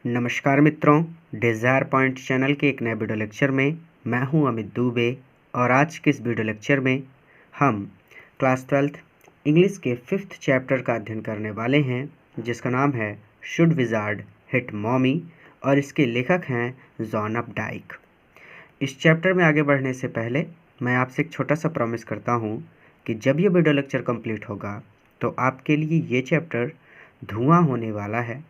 नमस्कार मित्रों, desire point channel के एक नए वीडियो लेक्चर में मैं हूं अमित दुबे। और आज के इस वीडियो लेक्चर में हम क्लास 12th इंग्लिश के 5th चैप्टर का अध्ययन करने वाले हैं, जिसका नाम है शुड विज़ार्ड हिट मॉमी और इसके लेखक हैं जॉन अपडाइक। इस चैप्टर में आगे बढ़ने से पहले मैं आपसे एक छोटा सा प्रॉमिस करता हूं कि जब ये वीडियो लेक्चर कंप्लीट होगा तो आपके लिए ये चैप्टर धुआं होने वाला है,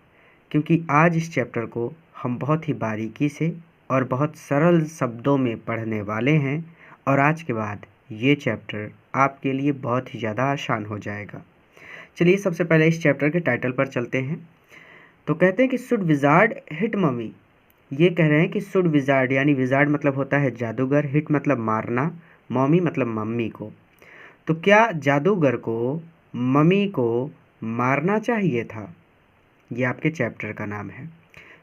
क्योंकि आज इस चैप्टर को हम बहुत ही बारीकी से और बहुत सरल शब्दों में पढ़ने वाले हैं और आज के बाद ये चैप्टर आपके लिए बहुत ही ज़्यादा आसान हो जाएगा। चलिए सबसे पहले इस चैप्टर के टाइटल पर चलते हैं। तो कहते हैं कि शुड विज़ार्ड हिट मम्मी। ये कह रहे हैं कि शुड विज़ार्ड यानी विज़ार्ड मतलब होता है जादूगर, हिट मतलब मारना, मम्मी मतलब मम्मी को। तो क्या जादूगर को मम्मी को मारना चाहिए था? ये आपके चैप्टर का नाम है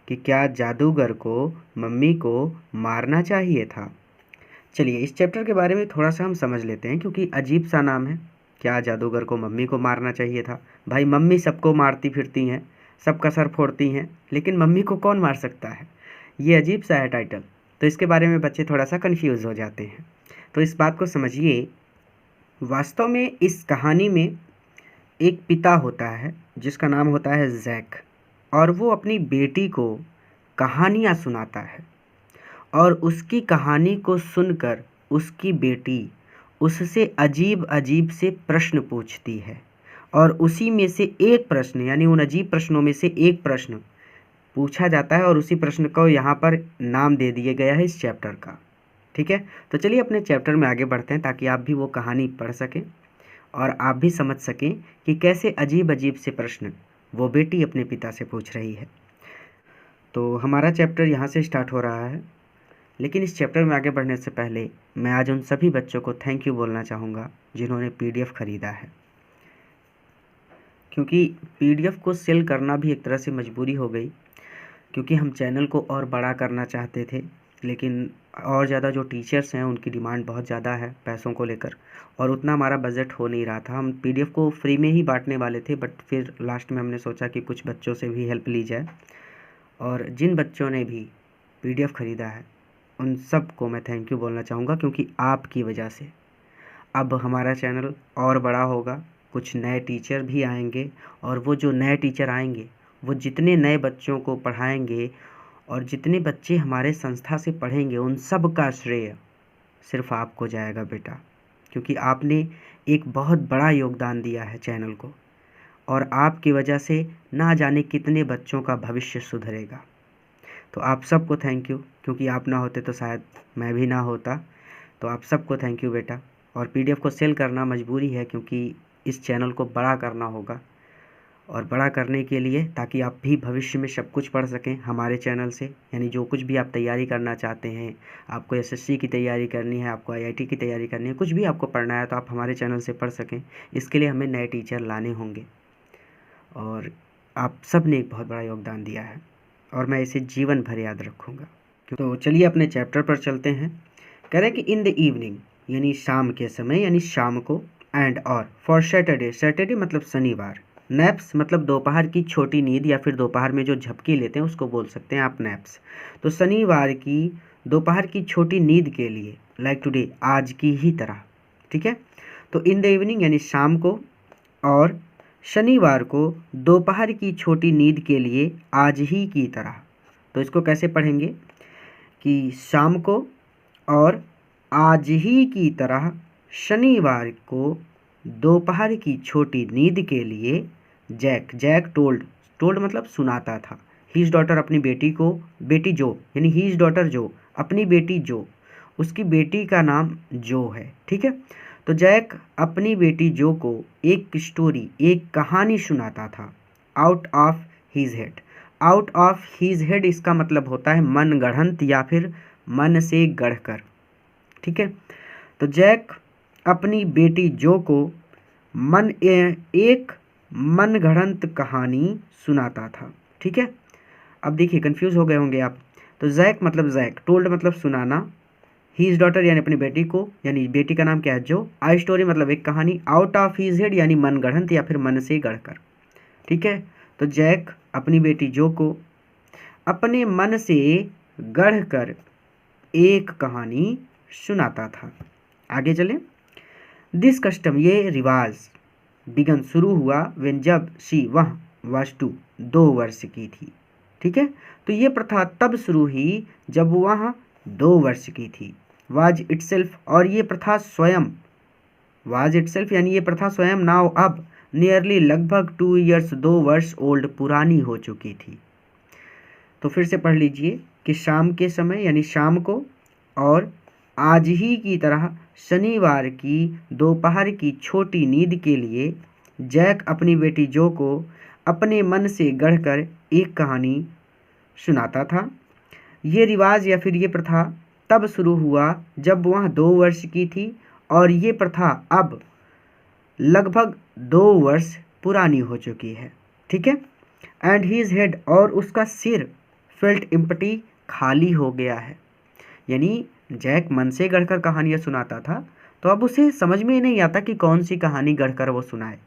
कि क्या जादूगर को मम्मी को मारना चाहिए था। चलिए इस चैप्टर के बारे में थोड़ा सा हम समझ लेते हैं, क्योंकि अजीब सा नाम है। क्या जादूगर को मम्मी को मारना चाहिए था? भाई मम्मी सबको मारती फिरती हैं, सबका सर फोड़ती हैं, लेकिन मम्मी को कौन मार सकता है? ये अजीब सा है टाइटल। तो इसके बारे में बच्चे थोड़ा सा कन्फ्यूज़ हो जाते हैं। तो इस बात को समझिए। वास्तव में इस कहानी में एक पिता होता है जिसका नाम होता है जैक, और वो अपनी बेटी को कहानियाँ सुनाता है और उसकी कहानी को सुनकर उसकी बेटी उससे अजीब अजीब से प्रश्न पूछती है, और उसी में से एक प्रश्न यानी उन अजीब प्रश्नों में से एक प्रश्न पूछा जाता है और उसी प्रश्न को यहाँ पर नाम दे दिया गया है इस चैप्टर का। ठीक है, तो चलिए अपने चैप्टर में आगे बढ़ते हैं ताकि आप भी वो कहानी पढ़ सकें और आप भी समझ सकें कि कैसे अजीब अजीब से प्रश्न वो बेटी अपने पिता से पूछ रही है। तो हमारा चैप्टर यहाँ से स्टार्ट हो रहा है, लेकिन इस चैप्टर में आगे बढ़ने से पहले मैं आज उन सभी बच्चों को थैंक यू बोलना चाहूँगा जिन्होंने पीडीएफ ख़रीदा है, क्योंकि पीडीएफ को सेल करना भी एक तरह से मजबूरी हो गई, क्योंकि हम चैनल को और बड़ा करना चाहते थे, लेकिन और ज़्यादा जो टीचर्स हैं उनकी डिमांड बहुत ज़्यादा है पैसों को लेकर, और उतना हमारा बजट हो नहीं रहा था। हम पीडीएफ को फ्री में ही बांटने वाले थे, बट फिर लास्ट में हमने सोचा कि कुछ बच्चों से भी हेल्प ली जाए, और जिन बच्चों ने भी पीडीएफ ख़रीदा है उन सब को मैं थैंक यू बोलना चाहूँगा, क्योंकि आपकी वजह से अब हमारा चैनल और बड़ा होगा, कुछ नए टीचर भी आएंगे, और वो जो नए टीचर आएंगे वो जितने नए बच्चों को पढ़ाएंगे और जितने बच्चे हमारे संस्था से पढ़ेंगे उन सब का श्रेय सिर्फ आपको जाएगा बेटा, क्योंकि आपने एक बहुत बड़ा योगदान दिया है चैनल को, और आपकी वजह से ना जाने कितने बच्चों का भविष्य सुधरेगा। तो आप सबको थैंक यू, क्योंकि आप ना होते तो शायद मैं भी ना होता। तो आप सबको थैंक यू बेटा। और पीडीएफ को सेल करना मजबूरी है, क्योंकि इस चैनल को बड़ा करना होगा, और बड़ा करने के लिए ताकि आप भी भविष्य में सब कुछ पढ़ सकें हमारे चैनल से, यानी जो कुछ भी आप तैयारी करना चाहते हैं, आपको एसएससी की तैयारी करनी है, आपको आईआईटी की तैयारी करनी है, कुछ भी आपको पढ़ना है तो आप हमारे चैनल से पढ़ सकें। इसके लिए हमें नए टीचर लाने होंगे, और आप सब ने एक बहुत बड़ा योगदान दिया है और मैं इसे जीवन भर याद रखूँगा। तो चलिए अपने चैप्टर पर चलते हैं। कह रहे हैं कि इन द इवनिंग यानी शाम के समय, यानी शाम को, एंड और फॉर सैटरडे, सैटरडे मतलब शनिवार, नैप्स मतलब दोपहर की छोटी नींद या फिर दोपहर में जो झपकी लेते हैं उसको बोल सकते हैं आप नैप्स। तो शनिवार की दोपहर की छोटी नींद के लिए, लाइक टुडे, आज की ही तरह। ठीक है, तो इन द इवनिंग यानी शाम को, और शनिवार को दोपहर की छोटी नींद के लिए आज ही की तरह। तो इसको कैसे पढ़ेंगे कि शाम को और आज ही की तरह शनिवार को दोपहर की छोटी नींद के लिए जैक टोल्ड मतलब सुनाता था। हीज डॉटर अपनी बेटी को, बेटी जो यानी हीज डॉटर जो, अपनी बेटी जो, उसकी बेटी का नाम जो है। ठीक है, तो जैक अपनी बेटी जो को एक स्टोरी, एक कहानी सुनाता था। Out of his head, out of his head इसका मतलब होता है मन गढ़ंत या फिर मन से गढ़कर। ठीक है, तो जैक अपनी बेटी जो को एक मन गढ़ंत कहानी सुनाता था। ठीक है, अब देखिए कंफ्यूज हो गए होंगे आप। तो जैक मतलब जैक, टोल्ड मतलब सुनाना, हीज डॉटर यानी अपनी बेटी को, यानी बेटी का नाम क्या है जो, आई स्टोरी मतलब एक कहानी, आउट ऑफ हीज हेड यानी मन गढ़ंत या फिर मन से गढ़कर। ठीक है, तो जैक अपनी बेटी जो को अपने मन से गढ़ कर एक कहानी सुनाता था। आगे चलें। दिस कस्टम, ये रिवाज, बिगन शुरू हुआ, वेन जब शी वह वाज 2 वर्ष की थी। ठीक है, तो ये प्रथा तब शुरू हुई जब वह 2 वर्ष की थी। वाज इटसेल्फ, और ये प्रथा स्वयं, वाज इटसेल्फ यानी ये प्रथा स्वयं, नाउ अब, नियरली लगभग 2 ईयर्स 2 वर्ष ओल्ड, पुरानी हो चुकी थी। तो फिर से पढ़ लीजिए कि शाम के समय यानी शाम को और आज ही की तरह शनिवार की दोपहर की छोटी नींद के लिए जैक अपनी बेटी जो को अपने मन से गढ़कर एक कहानी सुनाता था। ये रिवाज या फिर ये प्रथा तब शुरू हुआ जब वह 2 वर्ष की थी और ये प्रथा अब लगभग 2 वर्ष पुरानी हो चुकी है। ठीक है, एंड हीज हेड, और उसका सिर, फेल्ट एम्प्टी, खाली हो गया है। यानी जैक मन से गढ़कर कहानियाँ सुनाता था, तो अब उसे समझ में ही नहीं आता कि कौन सी कहानी गढ़कर वो सुनाए,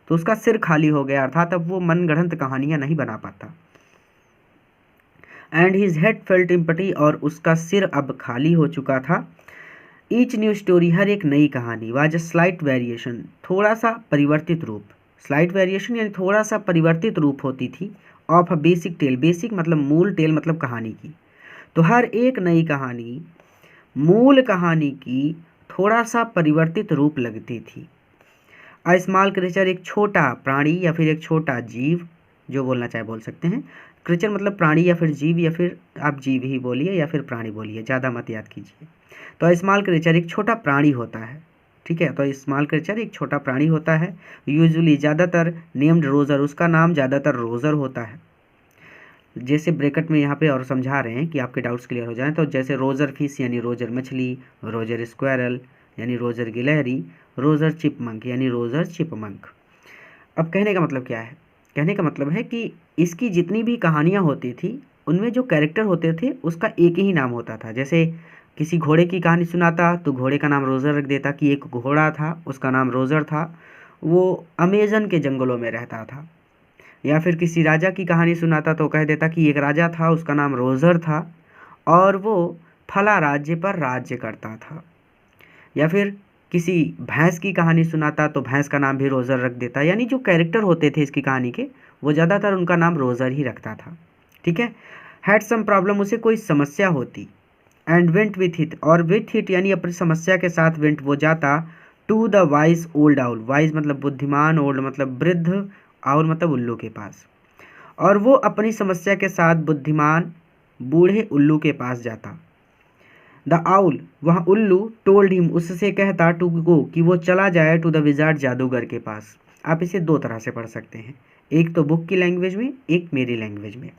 तो उसका सिर खाली हो गया, अर्थात अब वो मनगढ़ंत कहानियाँ नहीं बना पाता। And his head felt empty, और उसका सिर अब खाली हो चुका था। ईच न्यू स्टोरी, हर एक नई कहानी, वाज अ स्लाइट वेरिएशन, थोड़ा सा परिवर्तित रूप, स्लाइट वेरिएशन यानी थोड़ा सा परिवर्तित रूप होती थी, of a basic tale, basic मतलब मूल, टेल मतलब कहानी की। तो हर एक नई कहानी मूल कहानी की थोड़ा सा परिवर्तित रूप लगती थी। अ स्मॉल क्रिएचर, एक छोटा प्राणी या फिर एक छोटा जीव, जो बोलना चाहे बोल सकते हैं। क्रिएचर मतलब प्राणी या फिर जीव, या फिर आप जीव ही बोलिए या फिर प्राणी बोलिए, ज़्यादा मत याद कीजिए। तो स्मॉल क्रिएचर एक छोटा प्राणी होता है। ठीक है, तो स्मॉल क्रिएचर एक छोटा प्राणी होता है, यूजुअली ज़्यादातर नेम्ड रोज़र, उसका नाम ज़्यादातर रोज़र होता है। जैसे ब्रैकेट में यहाँ पे और समझा रहे हैं कि आपके डाउट्स क्लियर हो जाएं, तो जैसे रोज़र फिश यानी रोज़र मछली, रोज़र स्क्वायरल यानी रोज़र गिलहरी, रोज़र चिपमंक यानी रोज़र चिपमंक। अब कहने का मतलब क्या है? कहने का मतलब है कि इसकी जितनी भी कहानियाँ होती थी उनमें जो कैरेक्टर होते थे उसका एक ही नाम होता था। जैसे किसी घोड़े की कहानी सुनाता तो घोड़े का नाम रोज़र रख देता कि एक घोड़ा था, उसका नाम रोज़र था, वो अमेज़न के जंगलों में रहता था। या फिर किसी राजा की कहानी सुनाता तो कह देता कि एक राजा था, उसका नाम रोज़र था और वो फला राज्य पर राज्य करता था। या फिर किसी भैंस की कहानी सुनाता तो भैंस का नाम भी रोज़र रख देता। यानी जो कैरेक्टर होते थे इसकी कहानी के, वो ज़्यादातर उनका नाम रोज़र ही रखता था। ठीक है, हैड सम प्रॉब्लम, उसे कोई समस्या होती, एंड वेंट विथ इट, और विथ इट यानी अपनी समस्या के साथ वेंट, वो जाता, to the wise old owl, wise मतलब बुद्धिमान, ओल्ड मतलब वृद्ध, आउल मतलब उल्लू के पास, और वो अपनी समस्या के साथ बुद्धिमान बूढ़े उल्लू के पास जाता। द आउल, वह उल्लू, टोल्ड हिम, उससे कहता, टू गो, कि वो चला जाए, टू द विजार्ड, जादूगर के पास। आप इसे 2 तरह से पढ़ सकते हैं, एक तो बुक की लैंग्वेज में, एक मेरी लैंग्वेज में।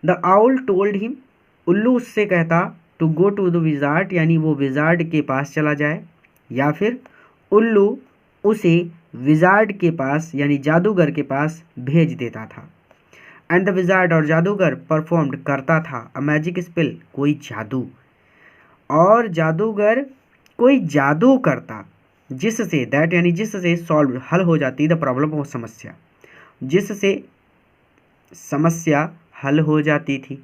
द आउल टोल्ड हिम, उल्लू उससे कहता, to go to the wizard यानी वो विजार्ड के पास चला जाए, या फिर उल्लू उसे विजार्ड के पास यानी जादूगर के पास भेज देता था। एंड द विजार्ड, और जादूगर, परफॉर्म्ड करता था, अ मैजिक स्पेल, कोई जादू, और जादूगर कोई जादू करता, जिससे, दैट यानी जिससे, सॉल्व हल हो जाती, द प्रॉब्लम वो समस्या, जिससे समस्या हल हो जाती थी।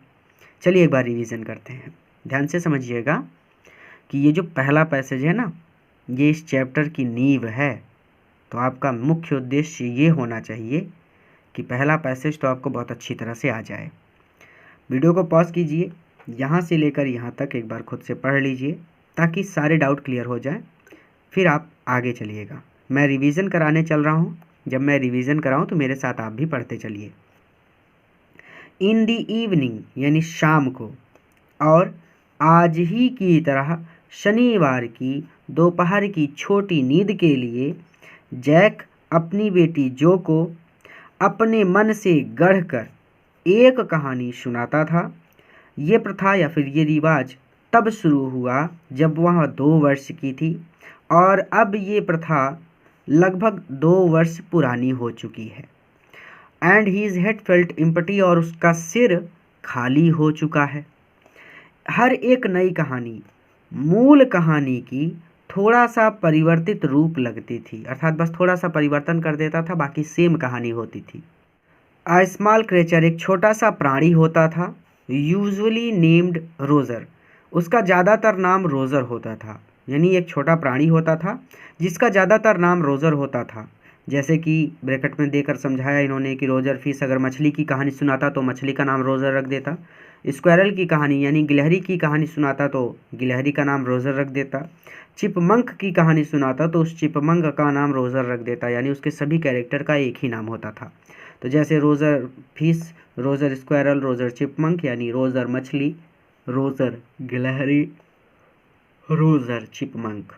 चलिए एक बार रिवीजन करते हैं, ध्यान से समझिएगा कि ये जो पहला पैसेज है ना, ये इस चैप्टर की नींव है। तो आपका मुख्य उद्देश्य ये होना चाहिए कि पहला पैसेज तो आपको बहुत अच्छी तरह से आ जाए। वीडियो को पॉज कीजिए, यहाँ से लेकर यहाँ तक एक बार खुद से पढ़ लीजिए ताकि सारे डाउट क्लियर हो जाएं, फिर आप आगे चलिएगा। मैं रिवीजन कराने चल रहा हूँ, जब मैं रिवीजन कराऊँ तो मेरे साथ आप भी पढ़ते चलिए। इन दी इवनिंग यानी शाम को, और आज ही की तरह शनिवार की दोपहर की छोटी नींद के लिए जैक अपनी बेटी जो को अपने मन से गढ़कर एक कहानी सुनाता था। ये प्रथा या फिर ये रिवाज तब शुरू हुआ जब वह 2 वर्ष की थी, और अब ये प्रथा लगभग 2 वर्ष पुरानी हो चुकी है। And his head felt empty, और उसका सिर खाली हो चुका है। हर एक नई कहानी मूल कहानी की थोड़ा सा परिवर्तित रूप लगती थी, अर्थात बस थोड़ा सा परिवर्तन कर देता था, बाकी सेम कहानी होती थी। अ स्मॉल क्रिएचर, एक छोटा सा प्राणी होता था, यूजुअली नेम्ड रोज़र, उसका ज़्यादातर नाम रोज़र होता था। यानी एक छोटा प्राणी होता था जिसका ज़्यादातर नाम रोज़र होता था। जैसे कि ब्रैकेट में देकर समझाया इन्होंने कि रोजर फिश अगर मछली की कहानी सुनाता तो मछली का नाम रोज़र रख देता। स्क्वायरल की कहानी यानी गिलहरी की कहानी सुनाता तो गिलहरी का नाम रोज़र रख देता। चिपमंक की कहानी सुनाता तो उस चिपमंक का नाम रोज़र रख देता, यानी उसके सभी कैरेक्टर का एक ही नाम होता था। तो जैसे Roger fish, Roger squirrel, Roger chipmunk, यानी रोज़र मछली, रोज़र गिलहरी, Roger chipmunk.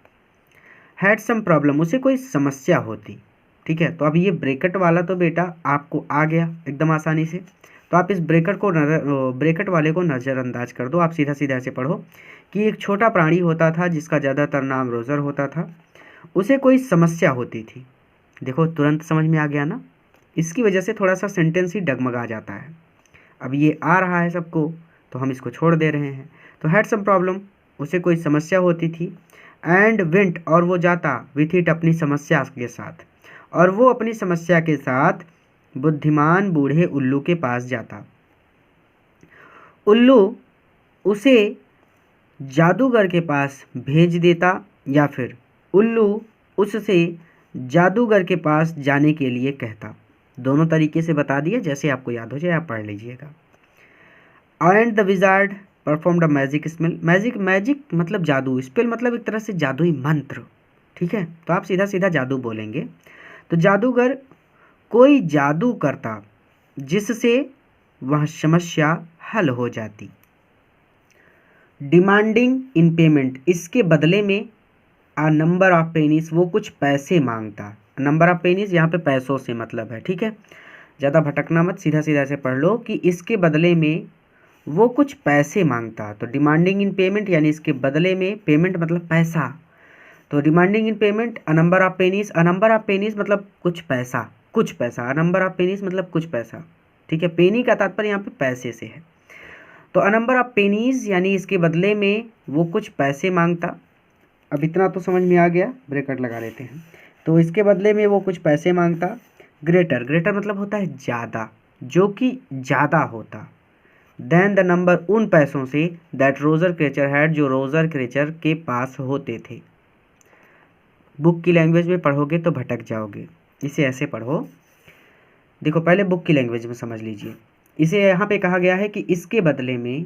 Had some problem, उसे कोई समस्या होती। ठीक है, तो अब ये ब्रैकेट वाला तो बेटा आपको आ गया एकदम आसानी से। तो आप इस ब्रैकेट वाले को नज़रअंदाज कर दो। आप सीधा सीधा ऐसे पढ़ो कि एक छोटा प्राणी होता था जिसका ज़्यादातर नाम रोज़र होता था, उसे कोई समस्या होती थी। देखो तुरंत समझ में आ गया ना, इसकी वजह से थोड़ा सा सेंटेंस ही डगमगा जाता है। अब ये आ रहा है सबको तो हम इसको छोड़ दे रहे हैं। तो हैड सम प्रॉब्लम, उसे कोई समस्या होती थी। एंड वेंट, और वो जाता, विथ इट, अपनी समस्या के साथ, और वो अपनी समस्या के साथ बुद्धिमान बूढ़े उल्लू के पास जाता। उल्लू उसे जादूगर के पास भेज देता या फिर उल्लू उससे जादूगर के पास जाने के लिए कहता। दोनों तरीके से बता दिए, जैसे आपको याद हो जाए आप पढ़ लीजिएगा। And the wizard performed a magic spell. Magic मतलब जादू, स्पेल मतलब एक तरह से जादुई मंत्र। ठीक है, तो आप सीधा सीधा जादू बोलेंगे। तो जादूगर कोई जादू करता जिससे वह समस्या हल हो जाती। डिमांडिंग इन पेमेंट, इसके बदले में आ नंबर ऑफ पेनीज, वो कुछ पैसे मांगता। नंबर ऑफ पेनीज यहाँ पे पैसों से मतलब है। ठीक है, ज़्यादा भटकना मत, सीधा सीधा से पढ़ लो कि इसके बदले में वो कुछ पैसे मांगता। तो डिमांडिंग इन पेमेंट यानी इसके बदले में, पेमेंट मतलब पैसा, तो demanding in payment a number of pennies. A number of pennies मतलब कुछ पैसा, कुछ पैसा। अ नंबर ऑफ पेनीज मतलब कुछ पैसा। ठीक है, पेनी का तात्पर्य यहाँ पे पैसे से है। तो अ नंबर ऑफ पेनीज यानी इसके बदले में वो कुछ पैसे मांगता। अब इतना तो समझ में आ गया, ब्रैकेट लगा लेते हैं। तो इसके बदले में वो कुछ पैसे मांगता। ग्रेटर, ग्रेटर मतलब होता है ज़्यादा, जो कि ज़्यादा होता। देन द नंबर, उन पैसों से, दैट रोजर क्रेचर हैड, जो रोजर क्रेचर के पास होते थे। बुक की लैंग्वेज में पढ़ोगे तो भटक जाओगे, इसे ऐसे पढ़ो। देखो पहले बुक की लैंग्वेज में समझ लीजिए। इसे यहाँ पे कहा गया है कि इसके बदले में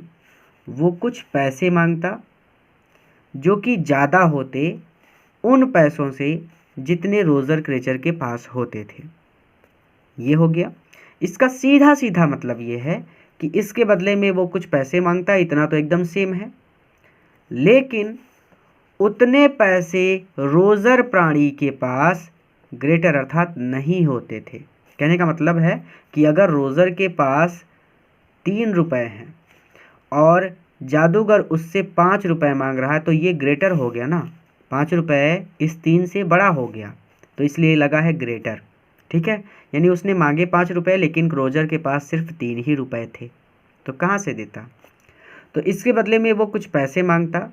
वो कुछ पैसे मांगता जो कि ज़्यादा होते उन पैसों से जितने रोजर क्रेचर के पास होते थे। ये हो गया। इसका सीधा सीधा मतलब ये है कि इसके बदले में वो कुछ पैसे मांगता है, इतना तो एकदम सेम है। लेकिन उतने पैसे रोजर प्राणी के पास ग्रेटर अर्थात नहीं होते थे। कहने का मतलब है कि अगर रोजर के पास 3 रुपए हैं और जादूगर उससे 5 रुपए मांग रहा है तो ये ग्रेटर हो गया ना, 5 रुपए इस 3 से बड़ा हो गया, तो इसलिए लगा है ग्रेटर। ठीक है, यानी उसने मांगे 5 रुपए लेकिन रोजर के पास सिर्फ 3 ही रुपए थे, तो कहाँ से देता। तो इसके बदले में वो कुछ पैसे मांगता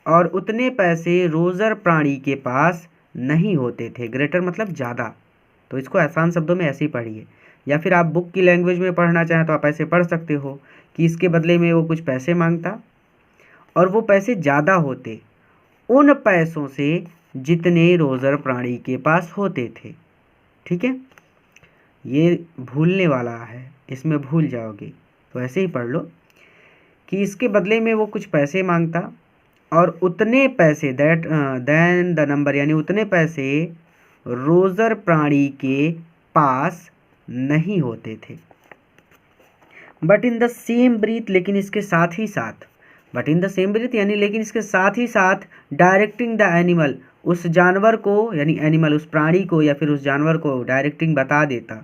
और उतने पैसे रोजर प्राणी के पास नहीं होते थे। ग्रेटर मतलब ज़्यादा, तो इसको आसान शब्दों में ऐसे ही पढ़िए। या फिर आप बुक की लैंग्वेज में पढ़ना चाहें तो आप ऐसे पढ़ सकते हो कि इसके बदले में वो कुछ पैसे मांगता और वो पैसे ज़्यादा होते उन पैसों से जितने रोजर प्राणी के पास होते थे। ठीक है, ये भूलने वाला है, इसमें भूल जाओगे, तो ऐसे ही पढ़ लो कि इसके बदले में वो कुछ पैसे मांगता और उतने पैसे, देन द नंबर यानी उतने पैसे रोजर प्राणी के पास नहीं होते थे। But in the same breath, लेकिन इसके साथ ही साथ, but in the same breath यानी लेकिन इसके साथ ही साथ, डायरेक्टिंग द एनिमल, उस जानवर को यानी एनिमल उस प्राणी को या फिर उस जानवर को डायरेक्टिंग बता देता,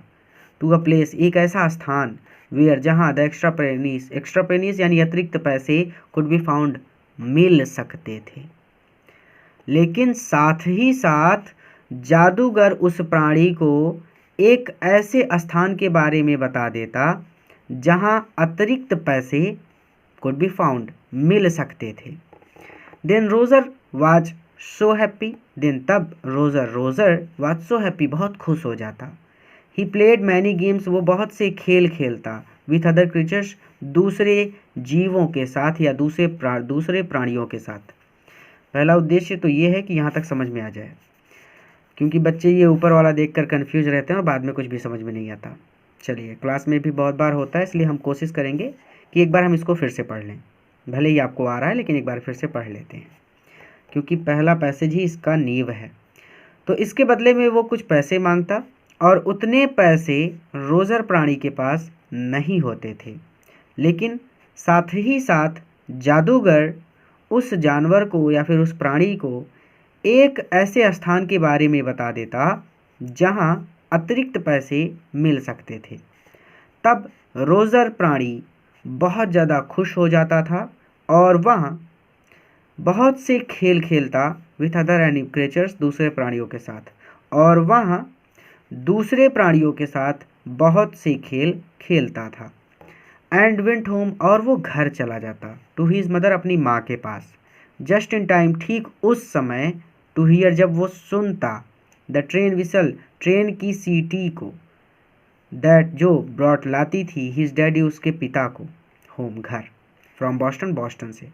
टू अ प्लेस, एक ऐसा स्थान, वेयर जहाँ द एक्स्ट्रा पेनीज यानी अतिरिक्त पैसे कुड बी फाउंड, मिल सकते थे। लेकिन साथ ही साथ जादूगर उस प्राणी को एक ऐसे स्थान के बारे में बता देता जहां अतिरिक्त पैसे कुड बी फाउंड, मिल सकते थे। Then Roger was so happy, then तब रोजर वाज सो हैप्पी, बहुत खुश हो जाता। ही प्लेड मैनी गेम्स, वो बहुत से खेल खेलता। विथ अदर क्रीचर्स, दूसरे जीवों के साथ या दूसरे प्राणियों के साथ। पहला उद्देश्य तो ये है कि यहाँ तक समझ में आ जाए, क्योंकि बच्चे ये ऊपर वाला देखकर कंफ्यूज रहते हैं और बाद में कुछ भी समझ में नहीं आता। चलिए, क्लास में भी बहुत बार होता है, इसलिए हम कोशिश करेंगे कि एक बार हम इसको फिर से पढ़ लें। भले ही आपको आ रहा है, लेकिन एक बार फिर से पढ़ लेते हैं, क्योंकि पहला पैसेज ही इसका नींव है। तो इसके बदले में वो कुछ पैसे मांगता और उतने पैसे रोज़र प्राणी के पास नहीं होते थे, लेकिन साथ ही साथ जादूगर उस जानवर को या फिर उस प्राणी को एक ऐसे स्थान के बारे में बता देता जहां अतिरिक्त पैसे मिल सकते थे। तब रोज़र प्राणी बहुत ज़्यादा खुश हो जाता था और वह बहुत से खेल खेलता विथ अदर एनिमल क्रिएचर्स, दूसरे प्राणियों के साथ, और वह दूसरे प्राणियों के साथ बहुत से खेल खेलता था। एंड वेंट होम, और वो घर चला जाता, टू हीज मदर, अपनी माँ के पास, जस्ट इन टाइम, ठीक उस समय, टू हियर, जब वो सुनता, द ट्रेन विसल, ट्रेन की सीटी को, दैट, जो ब्रॉट, लाती थी, हिज डैडी, उसके पिता को, होम, घर, फ्रॉम बॉस्टन, बॉस्टन से,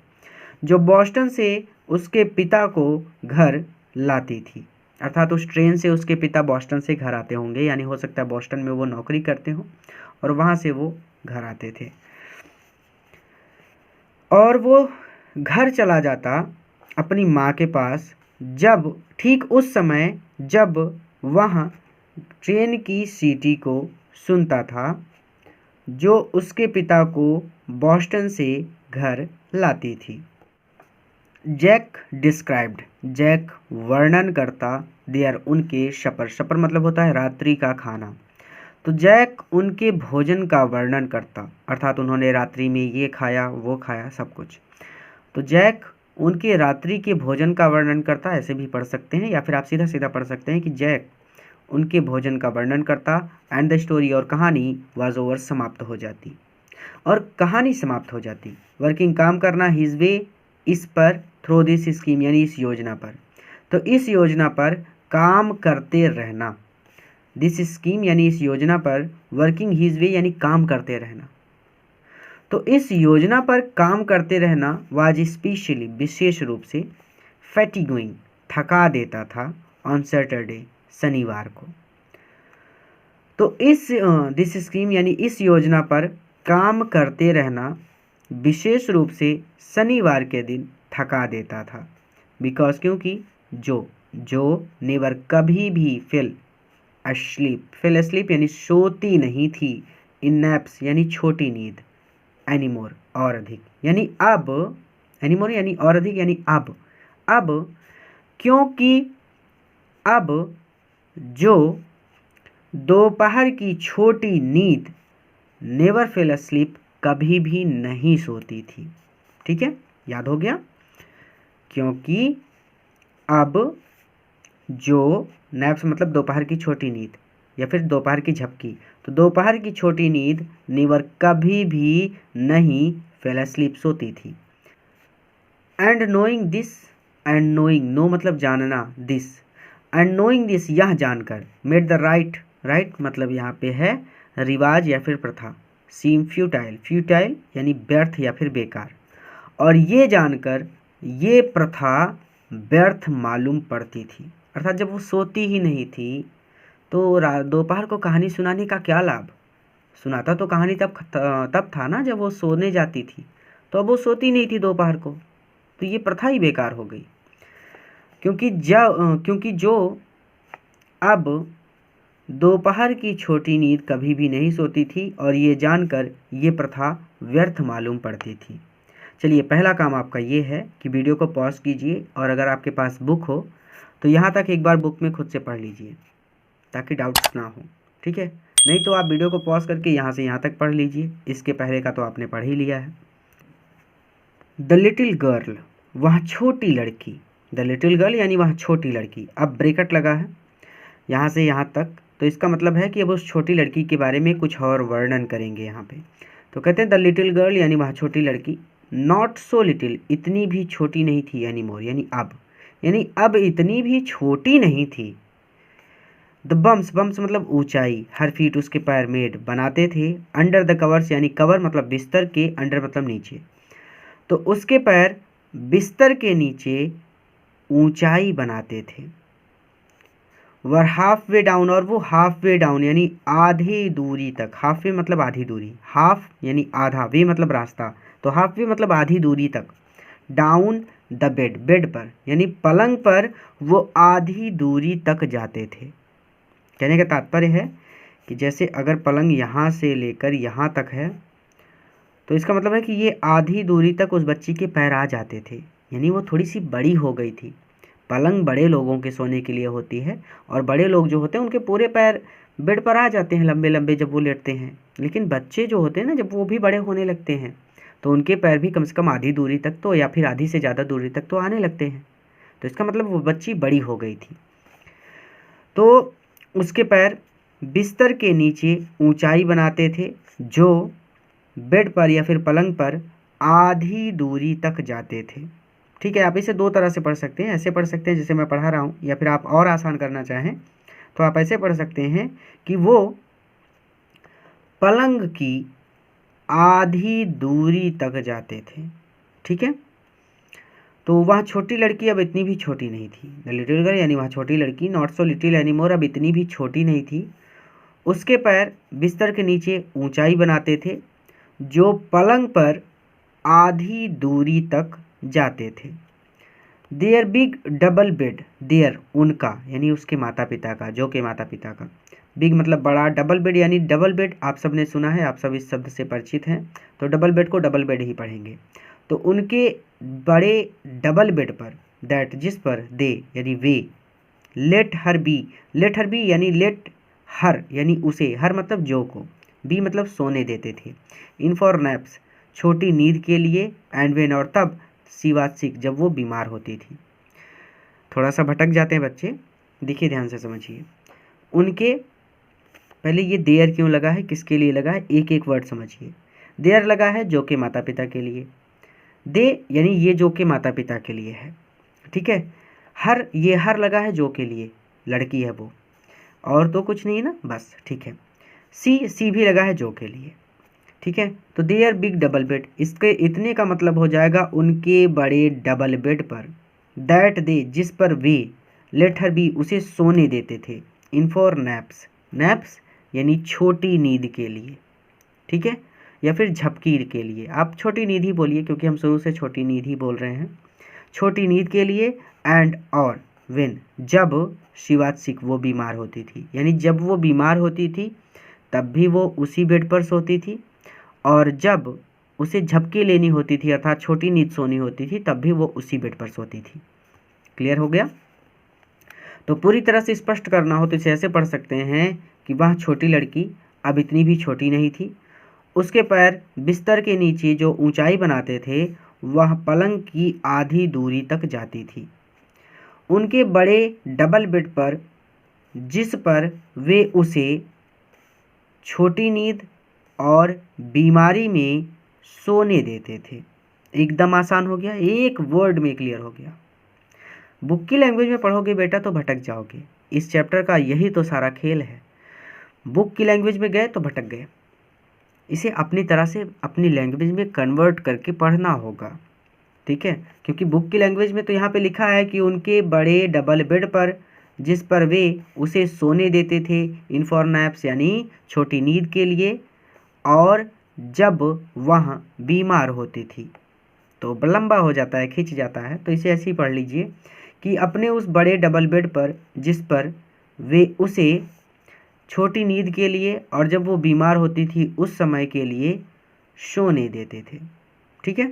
जो बॉस्टन से उसके पिता को घर लाती थी। अर्थात उस ट्रेन से उसके पिता बॉस्टन से घर आते होंगे, यानी हो सकता है बॉस्टन में वो नौकरी करते हों और वहाँ से वो घर आते थे। और वो घर चला जाता अपनी माँ के पास, जब ठीक उस समय जब वह ट्रेन की सीटी को सुनता था जो उसके पिता को बॉस्टन से घर लाती थी। जैक डिस्क्राइब्ड, जैक वर्णन करता, देयर, उनके, शपर, शपर मतलब होता है रात्रि का खाना। तो जैक उनके भोजन का वर्णन करता, अर्थात उन्होंने रात्रि में ये खाया वो खाया सब कुछ। तो जैक उनके रात्रि के भोजन का वर्णन करता, ऐसे भी पढ़ सकते हैं, या फिर आप सीधा सीधा पढ़ सकते हैं कि जैक उनके भोजन का वर्णन करता, एंड द स्टोरी, और कहानी, वाज ओवर, समाप्त हो जाती। और कहानी समाप्त हो जाती। वर्किंग, काम करना, हिज वे, इस पर, थ्रो दिस स्कीम, यानी इस योजना पर। तो इस योजना पर काम करते रहना, दिस स्कीम यानी इस योजना पर, वर्किंग हिज वे यानी काम करते रहना। तो इस योजना पर काम करते रहना वाज स्पेशली, विशेष रूप से, फैटिगोइंग, थका देता था, ऑन सैटरडे, शनिवार को। तो इस दिस स्कीम यानी इस योजना पर काम करते रहना विशेष रूप से शनिवार के दिन थका देता था। बिकॉज, क्योंकि, जो नेवर, कभी भी, फेल अस्लीप यानी सोती नहीं थी, इन नैप्स यानी छोटी नींद, एनीमोर, और अधिक, यानी अब, एनीमोर यानी और अधिक, यानी अब, क्योंकि अब जो दोपहर की छोटी नींद, नेवर फेल अस्लीप, कभी भी नहीं सोती थी। ठीक है, याद हो गया। क्योंकि अब जो, नैप्स मतलब दोपहर की छोटी नींद या फिर दोपहर की झपकी, तो दोपहर की छोटी नींद, नेवर, कभी भी नहीं, फेल अस्लीप, सोती थी। And knowing this, and knowing, know मतलब जानना, दिस, एंड नोइंग दिस, यह जानकर, मेड द राइट मतलब यहाँ पे है रिवाज या फिर प्रथा, सीम फ्यूटाइल यानी व्यर्थ या फिर बेकार, और ये जानकर ये प्रथा व्यर्थ मालूम पड़ती थी। अर्थात जब वो सोती ही नहीं थी तो दोपहर को कहानी सुनाने का क्या लाभ। सुनाता तो कहानी तब था ना जब वो सोने जाती थी, तो अब वो सोती नहीं थी दोपहर को, तो ये प्रथा ही बेकार हो गई। क्योंकि जो अब दोपहर की छोटी नींद कभी भी नहीं सोती थी और ये जानकर ये प्रथा व्यर्थ मालूम पड़ती थी। चलिए, पहला काम आपका ये है कि वीडियो को पॉज कीजिए और अगर आपके पास बुक हो तो यहाँ तक एक बार बुक में खुद से पढ़ लीजिए ताकि डाउट्स ना हो। ठीक है, नहीं तो आप वीडियो को पॉज करके यहाँ से यहाँ तक पढ़ लीजिए। इसके पहले का तो आपने पढ़ ही लिया है। द लिटिल गर्ल, वह छोटी लड़की, द लिटिल गर्ल यानी वह छोटी लड़की। अब ब्रेकेट लगा है यहाँ से यहाँ तक, तो इसका मतलब है कि अब उस छोटी लड़की के बारे में कुछ और वर्णन करेंगे यहाँ पे। तो कहते हैं द लिटिल गर्ल यानी वह छोटी लड़की, नॉट सो लिटिल, इतनी भी छोटी नहीं थी, एनी मोर यानी अब इतनी भी छोटी नहीं थी, द बम्स, बम्स मतलब ऊंचाई, हर फीट उसके पैर मेड बनाते थे, अंडर द कवर्स यानी कवर मतलब बिस्तर के, अंडर मतलब नीचे, तो उसके पैर बिस्तर के नीचे ऊंचाई बनाते थे। वर हाफ वे डाउन, और वो हाफ वे डाउन यानी आधी दूरी तक, हाफ वे मतलब आधी दूरी, हाफ यानी आधा, वे मतलब रास्ता, तो हाफ वे मतलब आधी दूरी तक, डाउन द बेड, बेड पर यानी पलंग पर वो आधी दूरी तक जाते थे। कहने का तात्पर्य है कि जैसे अगर पलंग यहाँ से लेकर यहाँ तक है तो इसका मतलब है कि ये आधी दूरी तक उस बच्ची के पैर आ जाते थे, यानी वो थोड़ी सी बड़ी हो गई थी। पलंग बड़े लोगों के सोने के लिए होती है और बड़े लोग जो होते हैं उनके पूरे पैर बेड पर आ जाते हैं लंबे लंबे जब वो लेटते हैं, लेकिन बच्चे जो होते हैं ना जब वो भी बड़े होने लगते हैं तो उनके पैर भी कम से कम आधी दूरी तक तो या फिर आधी से ज़्यादा दूरी तक तो आने लगते हैं, तो इसका मतलब वो बच्ची बड़ी हो गई थी। तो उसके पैर बिस्तर के नीचे ऊंचाई बनाते थे जो बेड पर या फिर पलंग पर आधी दूरी तक जाते थे। ठीक है, आप इसे दो तरह से पढ़ सकते हैं, ऐसे पढ़ सकते हैं जैसे मैं पढ़ा रहा हूँ, या फिर आप और आसान करना चाहें तो आप ऐसे पढ़ सकते हैं कि वो पलंग की आधी दूरी तक जाते थे। ठीक है, तो वह छोटी लड़की अब इतनी भी छोटी नहीं थी, द लिटिल गर्ल यानी वह छोटी लड़की, not so little any more, अब इतनी भी छोटी नहीं थी। उसके पैर बिस्तर के नीचे ऊंचाई बनाते थे जो पलंग पर आधी दूरी तक जाते थे। Their big double bed, their उनका यानी उसके माता पिता का, जो के माता पिता का, बिग मतलब बड़ा, डबल बेड यानी डबल बेड आप सब ने सुना है, आप सब इस शब्द से परिचित हैं, तो डबल बेड को डबल बेड ही पढ़ेंगे। तो उनके बड़े डबल बेड पर, दैट जिस पर, दे यानी वे, let her be, let her be यानी लेट हर यानी उसे, हर मतलब जो को, बी मतलब सोने देते थे, इन फॉर नैप्स छोटी नींद के लिए, एंड वेन और तब, सी वाज सिक जब वो बीमार होती थी। थोड़ा सा भटक जाते हैं बच्चे, देखिए ध्यान से समझिए। उनके पहले ये देयर क्यों लगा है, किसके लिए लगा है, एक एक वर्ड समझिए। देयर लगा है जो के माता पिता के लिए, दे यानी ये जो के माता पिता के लिए है। ठीक है, हर, ये हर लगा है जो के लिए, लड़की है वो, और तो कुछ नहीं ना, बस। ठीक है, सी, सी भी लगा है जो के लिए। ठीक है, तो देयर बिग डबल बेड, इसके इतने का मतलब हो जाएगा उनके बड़े डबल बेड पर, दैट दे जिस पर वे, लेट हर बी उसे सोने देते थे, इन फॉर नैप्स, नैप्स यानी छोटी नींद के लिए। ठीक है, या फिर झपकी के लिए, आप छोटी नींद ही बोलिए क्योंकि हम शुरू से छोटी नींद ही बोल रहे हैं, छोटी नींद के लिए, एंड और वेन जब, शी वाज सिक वो बीमार होती थी, यानी जब वो बीमार होती थी तब भी वो उसी बेड पर सोती थी, और जब उसे झपकी लेनी होती थी अर्थात छोटी नींद सोनी होती थी तब भी वो उसी बेड पर सोती थी। क्लियर हो गया? तो पूरी तरह से स्पष्ट करना हो तो इसे ऐसे पढ़ सकते हैं कि वह छोटी लड़की अब इतनी भी छोटी नहीं थी, उसके पैर बिस्तर के नीचे जो ऊंचाई बनाते थे वह पलंग की आधी दूरी तक जाती थी। उनके बड़े डबल बेड पर जिस पर वे उसे छोटी नींद और बीमारी में सोने देते थे। एकदम आसान हो गया, एक वर्ड में क्लियर हो गया। बुक की लैंग्वेज में पढ़ोगे बेटा तो भटक जाओगे, इस चैप्टर का यही तो सारा खेल है। बुक की लैंग्वेज में गए तो भटक गए, इसे अपनी तरह से अपनी लैंग्वेज में कन्वर्ट करके पढ़ना होगा। ठीक है, क्योंकि बुक की लैंग्वेज में तो यहाँ पे लिखा है कि उनके बड़े डबल बेड पर जिस पर वे उसे सोने देते थे, इन फॉर नैप्स यानी छोटी नींद के लिए, और जब वह बीमार होती थी, तो लंबा हो जाता है, खिंच जाता है, तो इसे ऐसे ही पढ़ लीजिए कि अपने उस बड़े डबल बेड पर जिस पर वे उसे छोटी नींद के लिए और जब वो बीमार होती थी उस समय के लिए सोने देते थे। ठीक है,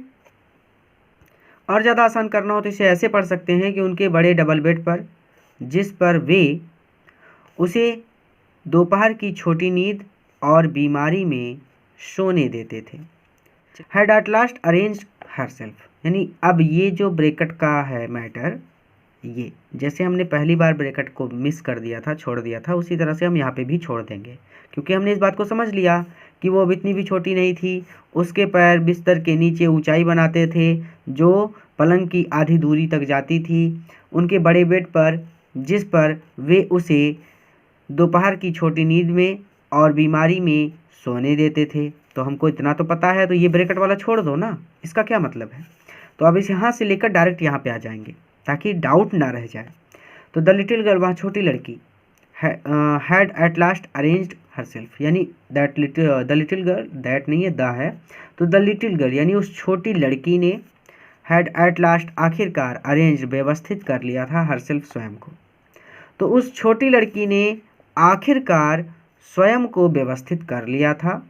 और ज़्यादा आसान करना हो तो इसे ऐसे पढ़ सकते हैं कि उनके बड़े डबल बेड पर जिस पर वे उसे दोपहर की छोटी नींद और बीमारी में सोने देते थे। Had at last arrange herself, यानी अब ये जो ब्रैकेट का है मैटर, ये जैसे हमने पहली बार ब्रैकेट को मिस कर दिया था, छोड़ दिया था, उसी तरह से हम यहाँ पे भी छोड़ देंगे, क्योंकि हमने इस बात को समझ लिया कि वो अब इतनी भी छोटी नहीं थी। उसके पैर बिस्तर के नीचे ऊंचाई बनाते थे जो पलंग की आधी दूरी तक जाती थी। उनके बड़े बेड पर जिस पर वे उसे दोपहर की छोटी नींद में और बीमारी में सोने देते थे। तो हमको इतना तो पता है, तो ये ब्रैकेट वाला छोड़ दो ना, इसका क्या मतलब है। तो अब इस यहाँ से लेकर डायरेक्ट यहाँ पे आ जाएंगे ताकि डाउट ना रह जाए। तो द लिटिल गर्ल, वहाँ छोटी लड़की, had at last arranged herself, यानी that little, the little girl, that नहीं है, द है, तो द लिटिल गर्ल यानी उस छोटी लड़की ने हैड एट लास्ट आखिरकार अरेंज व्यवस्थित कर लिया था हरसेल्फ स्वयं को। तो उस छोटी लड़की ने आखिरकार स्वयं को व्यवस्थित कर लिया था।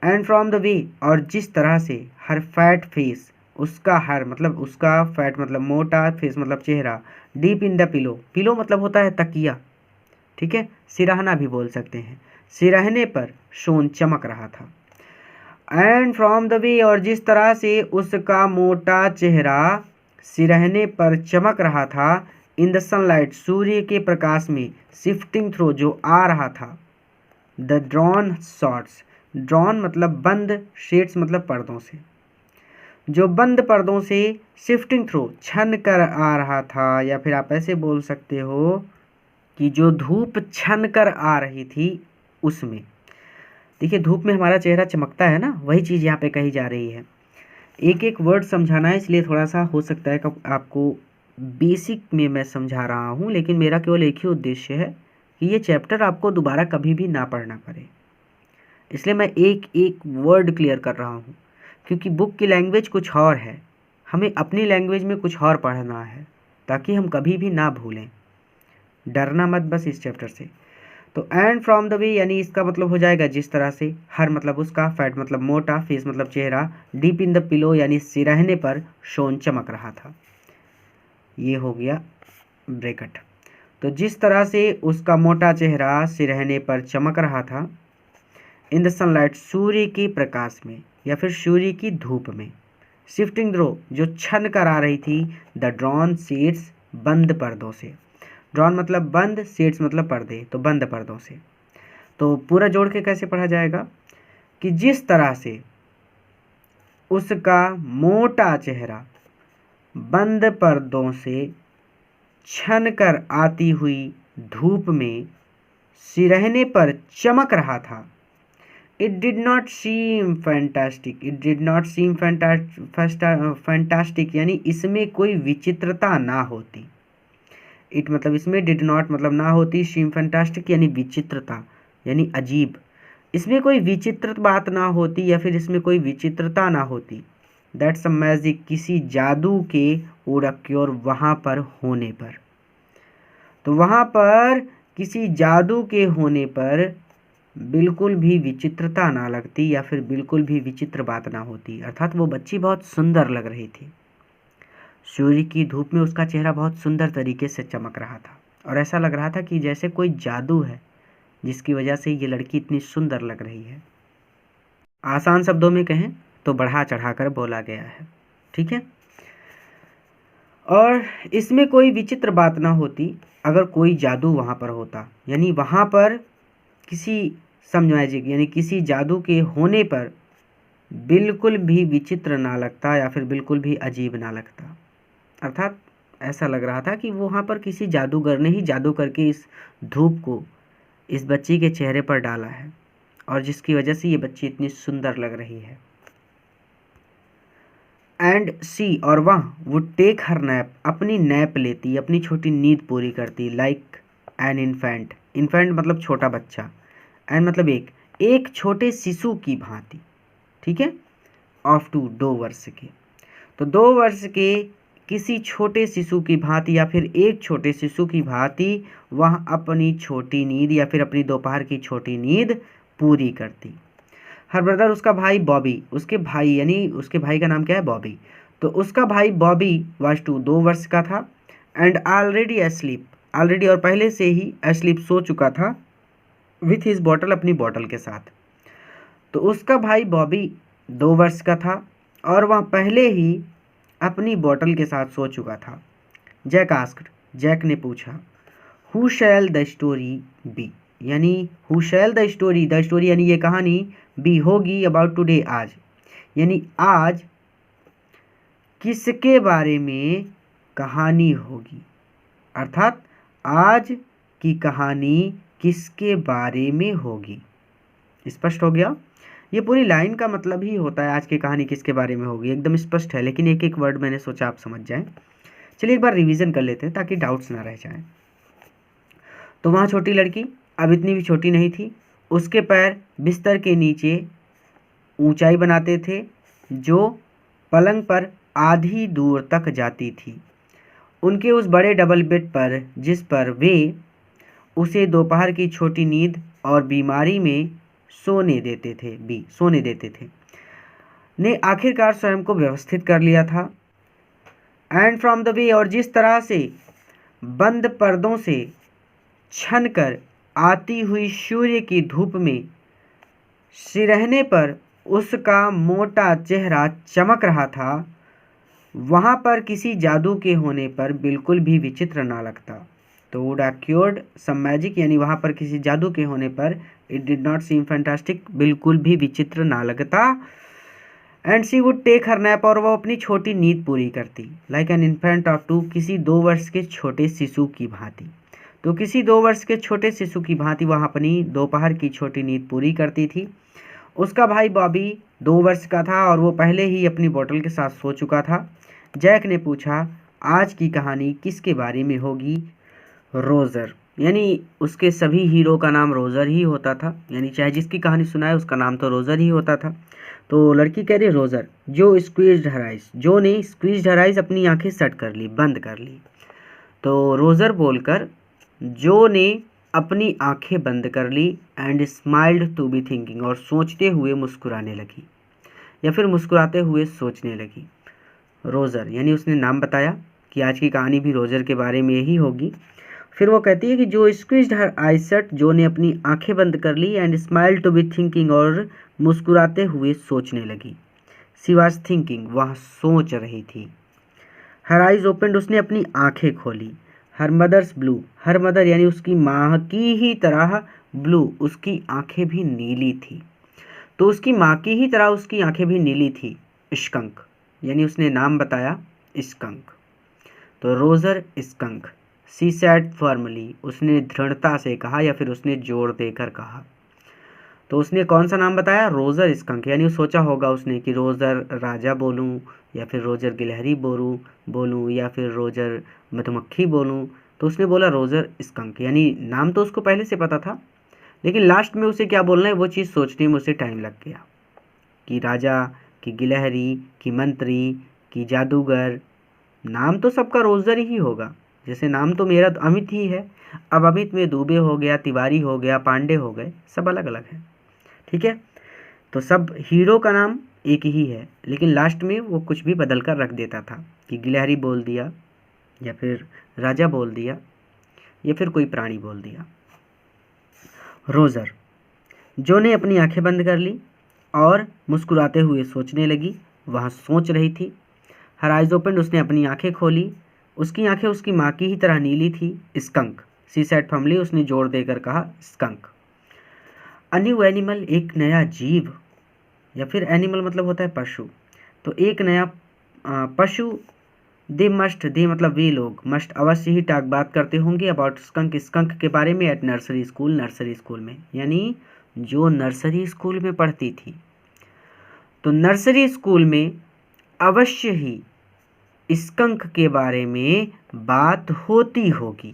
एंड फ्रॉम द वे, और जिस तरह से, हर फैट फेस, उसका हर मतलब उसका, फैट मतलब मोटा, फेस मतलब चेहरा, deep in the pillow, pillow मतलब होता है तकिया, ठीक है, सिरहाना भी बोल सकते हैं, सिरहने पर शोन चमक रहा था। एंड फ्रॉम द वे, और जिस तरह से उसका मोटा चेहरा सिरहने पर चमक रहा था, इन द सनलाइट, सूर्य के प्रकाश में, शिफ्टिंग थ्रो, जो आ रहा था, द ड्रॉन शॉट्स, ड्रॉन मतलब बंद, शेड्स मतलब पर्दों से, जो बंद पर्दों से शिफ्टिंग थ्रो छन कर आ रहा था, या फिर आप ऐसे बोल सकते हो कि जो धूप छन कर आ रही थी उसमें। देखिए धूप में हमारा चेहरा चमकता है ना, वही चीज़ यहाँ पे कही जा रही है। एक एक वर्ड समझाना है, इसलिए थोड़ा सा हो सकता है कि आपको बेसिक में मैं समझा रहा हूँ, लेकिन मेरा केवल एक ही उद्देश्य है कि ये चैप्टर आपको दोबारा कभी भी ना पढ़ना पड़े, इसलिए मैं एक एक वर्ड क्लियर कर रहा हूँ, क्योंकि बुक की लैंग्वेज कुछ और है, हमें अपनी लैंग्वेज में कुछ और पढ़ना है ताकि हम कभी भी ना भूलें। डरना मत बस इस चैप्टर से। तो एंड फ्रॉम द वे यानी इसका मतलब हो जाएगा जिस तरह से, हर मतलब उसका, फैट मतलब मोटा, फेस मतलब चेहरा, डीप इन द पिलो यानी सिरहने पर शोन चमक रहा था। ये हो गया ब्रैकेट। तो जिस तरह से उसका मोटा चेहरा सिरहने पर चमक रहा था, इन द सनलाइट, सूर्य के प्रकाश में या फिर सूर्य की धूप में, शिफ्टिंग द्रो, जो छन कर आ रही थी, द ड्रॉन शेड्स, बंद पर्दों से, ड्रॉन मतलब बंद, शेड्स मतलब पर्दे, तो बंद पर्दों से। तो पूरा जोड़ के कैसे पढ़ा जाएगा कि जिस तरह से उसका मोटा चेहरा बंद पर्दों से छन कर आती हुई धूप में सिरहने पर चमक रहा था। It did not seem fantastic, it did not seem fantastic यानी इसमें कोई विचित्रता ना होती। इट मतलब इसमें, डिड नॉट मतलब ना होती, सीम फैंटास्टिक यानी विचित्रता यानी अजीब, इसमें कोई विचित्र बात ना होती या फिर इसमें कोई विचित्रता ना होती। दैट्स अ मैजिक, किसी जादू के ओडक्योर, वहाँ पर होने पर, तो वहाँ पर किसी जादू के होने पर बिल्कुल भी विचित्रता ना लगती या फिर बिल्कुल भी विचित्र बात ना होती, अर्थात वो बच्ची बहुत सुंदर लग रही थी। सूर्य की धूप में उसका चेहरा बहुत सुंदर तरीके से चमक रहा था और ऐसा लग रहा था कि जैसे कोई जादू है जिसकी वजह से ये लड़की इतनी सुंदर लग रही है। आसान शब्दों में कहें तो बढ़ा चढ़ाकर बोला गया है, ठीक है। और इसमें कोई विचित्र बात ना होती अगर कोई जादू वहाँ पर होता, यानी वहाँ पर किसी सम मैजिक यानी किसी जादू के होने पर बिल्कुल भी विचित्र ना लगता या फिर बिल्कुल भी अजीब ना लगता, अर्थात ऐसा लग रहा था कि वहाँ पर किसी जादूगर ने ही जादू करके इस धूप को इस बच्ची के चेहरे पर डाला है और जिसकी वजह से ये बच्ची इतनी सुंदर लग रही है। एंड सी, और वह वुड टेक हर नैप, अपनी नैप लेती, अपनी छोटी नींद पूरी करती, लाइक एन इन्फेंट, इन्फेंट मतलब छोटा बच्चा, एन मतलब एक छोटे शिशु की भांति, ठीक है, ऑफ टू 2 वर्ष के, तो 2 वर्ष के किसी छोटे शिशु की भांति या फिर एक छोटे शिशु की भांति वह अपनी छोटी नींद या फिर अपनी दोपहर की छोटी नींद पूरी करती। हर ब्रदर, उसका भाई बॉबी, उसके भाई यानी उसके भाई का नाम क्या है, बॉबी, तो उसका भाई बॉबी वाज टू 2 वर्ष का था, एंड ऑलरेडी एस्लीप, ऑलरेडी और पहले से ही एस्लीप सो चुका था, विथ हिज बॉटल, अपनी बॉटल के साथ। तो उसका भाई बॉबी 2 वर्ष का था और वह पहले ही अपनी बॉटल के साथ सो चुका था। जैक आस्क्ड, जैक ने पूछा, who shall the story be, यानी who shall the story, the story यानी ये कहानी, बी होगी, अबाउट टुडे, आज, यानी आज किसके बारे में कहानी होगी, अर्थात आज की कहानी किसके बारे में होगी। स्पष्ट हो गया। ये पूरी लाइन का मतलब ही होता है आज की कहानी किसके बारे में होगी, एकदम स्पष्ट है, लेकिन एक एक वर्ड मैंने सोचा आप समझ जाएं। चलिए एक बार रिवीजन कर लेते हैं ताकि डाउट्स ना रह जाएं। तो वहाँ छोटी लड़की अब इतनी भी छोटी नहीं थी, उसके पैर बिस्तर के नीचे ऊंचाई बनाते थे जो पलंग पर आधी दूर तक जाती थी। उनके उस बड़े डबल बेड पर जिस पर वे उसे दोपहर की छोटी नींद और बीमारी में सोने देते थे ने आखिरकार स्वयं को व्यवस्थित कर लिया था। एंड फ्रॉम द वे, और जिस तरह से बंद पर्दों से छन कर आती हुई सूर्य की धूप में सिरहने पर उसका मोटा चेहरा चमक रहा था, वहाँ पर किसी जादू के होने पर बिल्कुल भी विचित्र ना लगता। तो वुड एक्योर्ड सम मैजिक, यानी वहाँ पर किसी जादू के होने पर it did not seem fantastic, बिल्कुल भी विचित्र ना लगता। And she would take her nap, और वो अपनी छोटी नींद पूरी करती। लाइक एन इन्फेंट ऑफ 2, किसी 2 वर्ष के छोटे शिशु की भांति। तो किसी 2 वर्ष के छोटे शिशु की भांति वहाँ अपनी दोपहर की छोटी नींद पूरी करती थी। उसका भाई बॉबी 2 वर्ष का था और वो पहले ही अपनी बोतल के साथ सो चुका था। जैक ने पूछा, आज की कहानी किसके बारे में होगी। रोज़र, यानी उसके सभी हीरो का नाम रोज़र ही होता था, यानी चाहे जिसकी कहानी सुनाए उसका नाम तो रोज़र ही होता था। तो लड़की कह रही रोज़र, जो स्क्वीज्ड हर आइज, जो ने स्क्वीज्ड हर आइज, अपनी आंखें शट कर ली, बंद कर ली। तो रोज़र बोलकर जो ने अपनी आंखें बंद कर ली and smiled to be thinking, और सोचते हुए मुस्कुराने लगी या फिर मुस्कुराते हुए सोचने लगी। रोज़र, यानी उसने नाम बताया कि आज की कहानी भी रोज़र के बारे में ही होगी। फिर वो कहती है कि जो स्क्वीज्ड हर आइज शट, जो ने अपनी आंखें बंद कर ली and smile to be thinking, और मुस्कुराते हुए सोचने लगी। शी वाज थिंकिंग, वह सोच रही थी। हर आइज ओपनड, उसने अपनी आंखें खोली। Her mother's blue, her mother यानी उसकी माँ की ही तरह ब्लू, उसकी आंखें भी नीली थी। तो उसकी माँ की ही तरह उसकी आंखें भी नीली थी। स्कंक, यानी उसने नाम बताया स्कंक। तो रोज़र स्कंक। सी सैड फॉर्मली, उसने दृढ़ता से कहा या फिर उसने जोर देकर कहा। तो उसने कौन सा नाम बताया, रोज़र स्कंक, यानी सोचा होगा उसने कि रोज़र राजा बोलूं या फिर रोज़र गिलहरी बोलूं या फिर रोज़र मधुमक्खी बोलूं। तो उसने बोला रोज़र स्कंक, यानी नाम तो उसको पहले से पता था, लेकिन लास्ट में उसे क्या बोलना है वो चीज़ सोचने में उसे टाइम लग गया कि राजा, कि गिलहरी, कि मंत्री, कि जादूगर। नाम तो सबका रोज़र ही होगा, जैसे नाम तो मेरा अमित ही है, अब अमित में दुबे हो गया, तिवारी हो गया, पांडे हो गए, सब अलग अलग है। ठीक है, तो सब हीरो का नाम एक ही है, लेकिन लास्ट में वो कुछ भी बदल कर रख देता था कि गिलहरी बोल दिया या फिर राजा बोल दिया या फिर कोई प्राणी बोल दिया। रोज़र, जो ने अपनी आंखें बंद कर ली और मुस्कुराते हुए सोचने लगी, वह सोच रही थी। हर आइज ओपन, उसने अपनी आंखें खोली। उसकी आंखें उसकी माँ की ही तरह नीली थी। स्कंक, सी सेड फर्मली, उसने जोर देकर कहा स्कंक। अ न्यू एनिमल, एक नया जीव, या फिर एनिमल मतलब होता है पशु, तो एक नया पशु। दे मस्ट, दे मतलब वे लोग, मस्ट अवश्य ही टाक बात करते होंगे अबाउट स्कंक, स्कंक के बारे में, at nursery school, nursery school में, यानी जो नर्सरी स्कूल में पढ़ती थी। तो नर्सरी स्कूल में अवश्य ही स्कंक के बारे में बात होती होगी।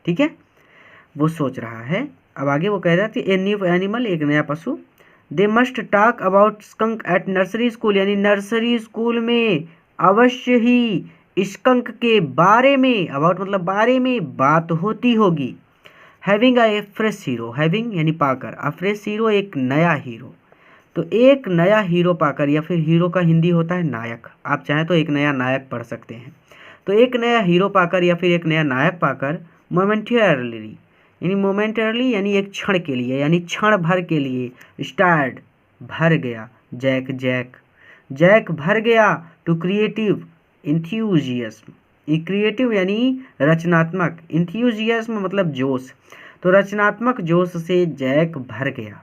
ठीक है, वो सोच रहा है। अब आगे वो कह रहा था ए न्यू एनिमल, एक नया पशु। They must talk about skunk at nursery school, यानी नर्सरी स्कूल में अवश्य ही स्कंक के बारे में, अबाउट मतलब बारे में, बात होती होगी। Having a fresh hero, having यानी पाकर, अ फ्रेश हीरो, एक नया हीरो। तो एक नया हीरो पाकर, या फिर हीरो का हिंदी होता है नायक, आप चाहें तो एक नया नायक पढ़ सकते हैं। तो एक नया हीरो पाकर या फिर एक नया नायक पाकर, मोमेंटरली, यानी मोमेंटरली यानी एक क्षण के लिए, यानी क्षण भर के लिए, स्टार्ड भर गया, जैक भर गया टू क्रिएटिव इंथ्यूजियस्म, क्रिएटिव यानी रचनात्मक, इंथ्यूजियस्म मतलब जोश, तो रचनात्मक जोश से जैक भर गया।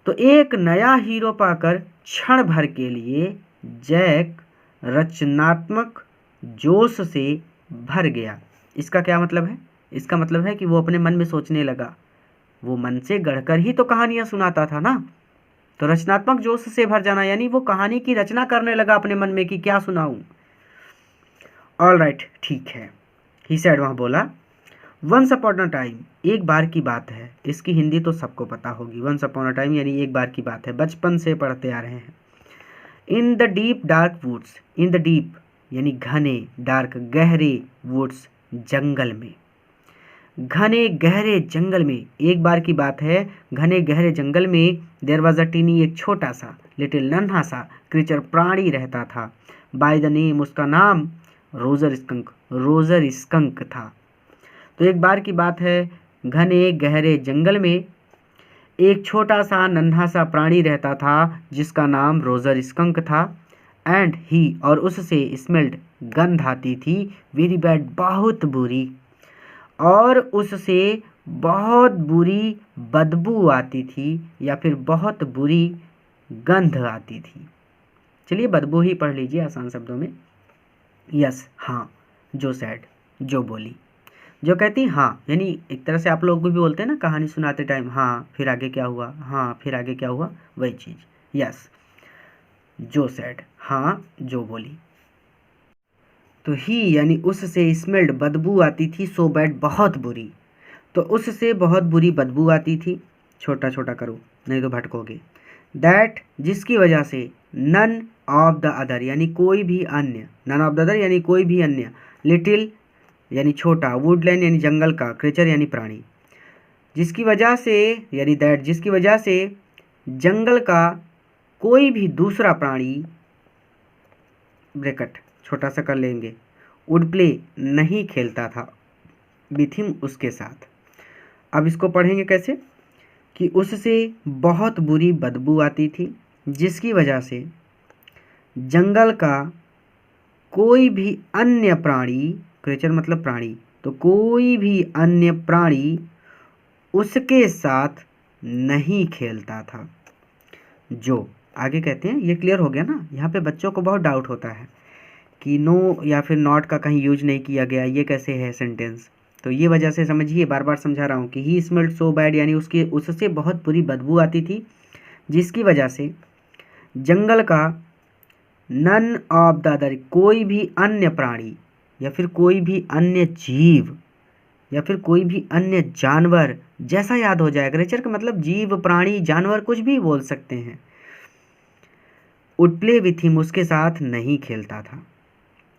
तो एक नया हीरो पाकर क्षण भर के लिए जैक रचनात्मक जोश से भर गया। इसका क्या मतलब है, इसका मतलब है कि वो अपने मन में सोचने लगा। वो मन से गढ़कर ही तो कहानियाँ सुनाता था ना। तो रचनात्मक जोश से भर जाना यानी वो कहानी की रचना करने लगा अपने मन में कि क्या सुनाऊं। ऑल राइट, ठीक है। ही सेड, वहाँ बोला, वंस अपॉन अ टाइम, एक बार की बात है। इसकी हिंदी तो सबको पता होगी। वंस अपॉन अ टाइम यानी एक बार की बात है, बचपन से पढ़ते आ रहे हैं। In the deep dark woods, in the deep यानी घने, डार्क गहरे, वुड्स जंगल में, घने गहरे जंगल में, एक बार की बात है, घने गहरे जंगल में, देयर वॉज अ टीनी, एक छोटा सा, लिटिल नन्हा सा क्रीचर, प्राणी रहता था। बाय द नेम, उसका नाम रोजर स्कंक, रोजर स्कंक था। तो एक बार की बात है, घने गहरे जंगल में एक छोटा सा नन्हा सा प्राणी रहता था जिसका नाम रोजर स्कंक था। एंड ही, और उससे स्मेल्ड, गंध आती थी, वेरी बैड, बहुत बुरी, और उससे बहुत बुरी बदबू आती थी या फिर बहुत बुरी गंध आती थी। चलिए बदबू ही पढ़ लीजिए आसान शब्दों में। यस, हाँ, जो सैड, जो बोली, जो कहती हाँ, यानी एक तरह से आप लोग भी बोलते हैं ना कहानी सुनाते टाइम, हाँ फिर आगे क्या हुआ, हाँ फिर आगे क्या हुआ, वही चीज़। यस, जो सैड, हाँ जो बोली। तो ही यानी उससे स्मेल्ड, बदबू आती थी, सो बैड, बहुत बुरी। तो उससे बहुत बुरी बदबू आती थी, छोटा छोटा करो नहीं तो भटकोगे। दैट, जिसकी वजह से, नन ऑफ द अदर यानी कोई भी अन्य, नन ऑफ द अदर यानी कोई भी अन्य, लिटिल यानी छोटा, वुडलैंड यानी जंगल का, क्रीचर यानी प्राणी, जिसकी वजह से यानी दैट, जिसकी वजह से जंगल का कोई भी दूसरा प्राणी, ब्रैकेट छोटा सा कर लेंगे, वुड प्ले नहीं खेलता था, विथ हिम उसके साथ। अब इसको पढ़ेंगे कैसे कि उससे बहुत बुरी बदबू आती थी, जिसकी वजह से जंगल का कोई भी अन्य प्राणी, क्रीचर मतलब प्राणी, तो कोई भी अन्य प्राणी उसके साथ नहीं खेलता था। जो आगे कहते हैं, ये क्लियर हो गया ना। यहाँ पे बच्चों को बहुत डाउट होता है कि नो या फिर नॉट का कहीं यूज नहीं किया गया, ये कैसे है सेंटेंस। तो ये वजह से समझिए, बार बार समझा रहा हूँ कि ही स्मेल्ड सो बैड यानी उससे बहुत बुरी बदबू आती थी, जिसकी वजह से जंगल का नन ऑफ द अदर, कोई भी अन्य प्राणी या फिर कोई भी अन्य जीव या फिर कोई भी अन्य जानवर, जैसा याद हो जाए, क्रीचर का मतलब जीव, प्राणी, जानवर, कुछ भी बोल सकते हैं, वुड प्ले विथ हिम उसके साथ नहीं खेलता था।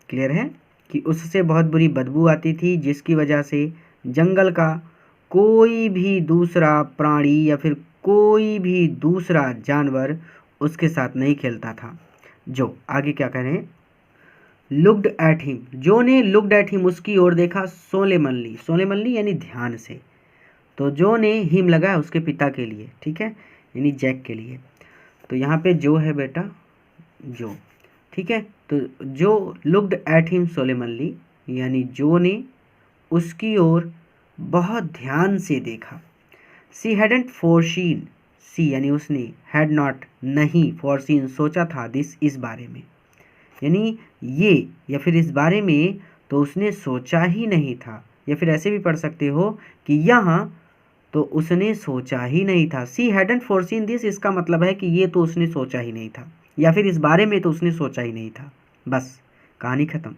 क्लियर है कि उससे बहुत बुरी बदबू आती थी, जिसकी वजह से जंगल का कोई भी दूसरा प्राणी या फिर कोई भी दूसरा जानवर उसके साथ नहीं खेलता था। जो आगे क्या कह रहे हैं, लुक्ड एट हिम, जो ने लुक्ड एट हिम उसकी ओर देखा, सोलेमनली, सोलेमनली यानी ध्यान से। तो जो ने हिम लगा उसके पिता के लिए, ठीक है, यानी जैक के लिए। तो यहाँ पे जो है बेटा, जो, ठीक है। तो जो लुक्ड एट हिम सोलेमनली यानी जो ने उसकी ओर बहुत ध्यान से देखा। सी हैडेंट फोरसीन, सी यानी उसने, हैड नॉट नहीं, फोरसीन सोचा था, दिस इस बारे में, यानी ये या फिर इस बारे में तो उसने सोचा ही नहीं था। या फिर ऐसे भी पढ़ सकते हो कि यहाँ तो उसने सोचा ही नहीं था। सी हैडेंट फोरसीन दिस, इसका मतलब है कि ये तो उसने सोचा ही नहीं था, या फिर इस बारे में तो उसने सोचा ही नहीं था। बस कहानी खत्म।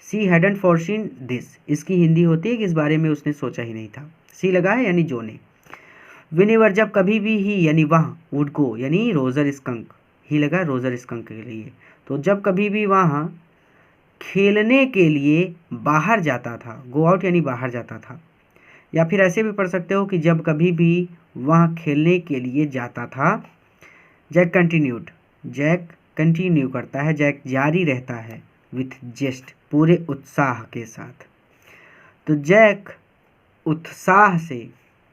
सी हैडेंट फोरसीन दिस, इसकी हिंदी होती है कि इस बारे में उसने सोचा ही नहीं था। सी लगा है यानी जो ने। विनेवर, जब कभी भी, ही यानी वहाँ, वुड गो यानी रोजर स्कंक, ही लगा रोजर स्कंक के लिए। तो जब कभी भी वहाँ खेलने के लिए बाहर जाता था, गो आउट यानी बाहर जाता था। या फिर ऐसे भी पढ़ सकते हो कि जब कभी भी वहाँ खेलने के लिए जाता था। जैक कंटिन्यूड, जैक कंटिन्यू करता है, जैक जारी रहता है, विथ जेस्ट पूरे उत्साह के साथ। तो जैक उत्साह से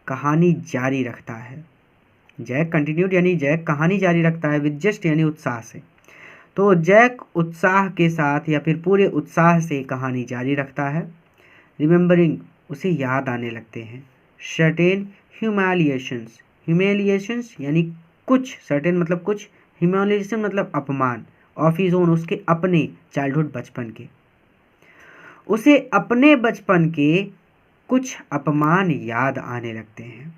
कहानी जारी रखता है। जैक कंटिन्यूड यानी जैक कहानी जारी रखता है, विथ जेस्ट यानी उत्साह से। तो जैक उत्साह के साथ या फिर पूरे उत्साह से कहानी जारी रखता है। रिमेंबरिंग, उसे याद आने लगते हैं। सर्टेन ह्यूमैलिएशंस, ह्यूमैलिएशंस यानी कुछ, सर्टेन मतलब कुछ, ह्यूमैलिएशन मतलब अपमान, ऑफ हिज ओन उसके अपने, चाइल्डहुड बचपन के, उसे अपने बचपन के कुछ अपमान याद आने लगते हैं।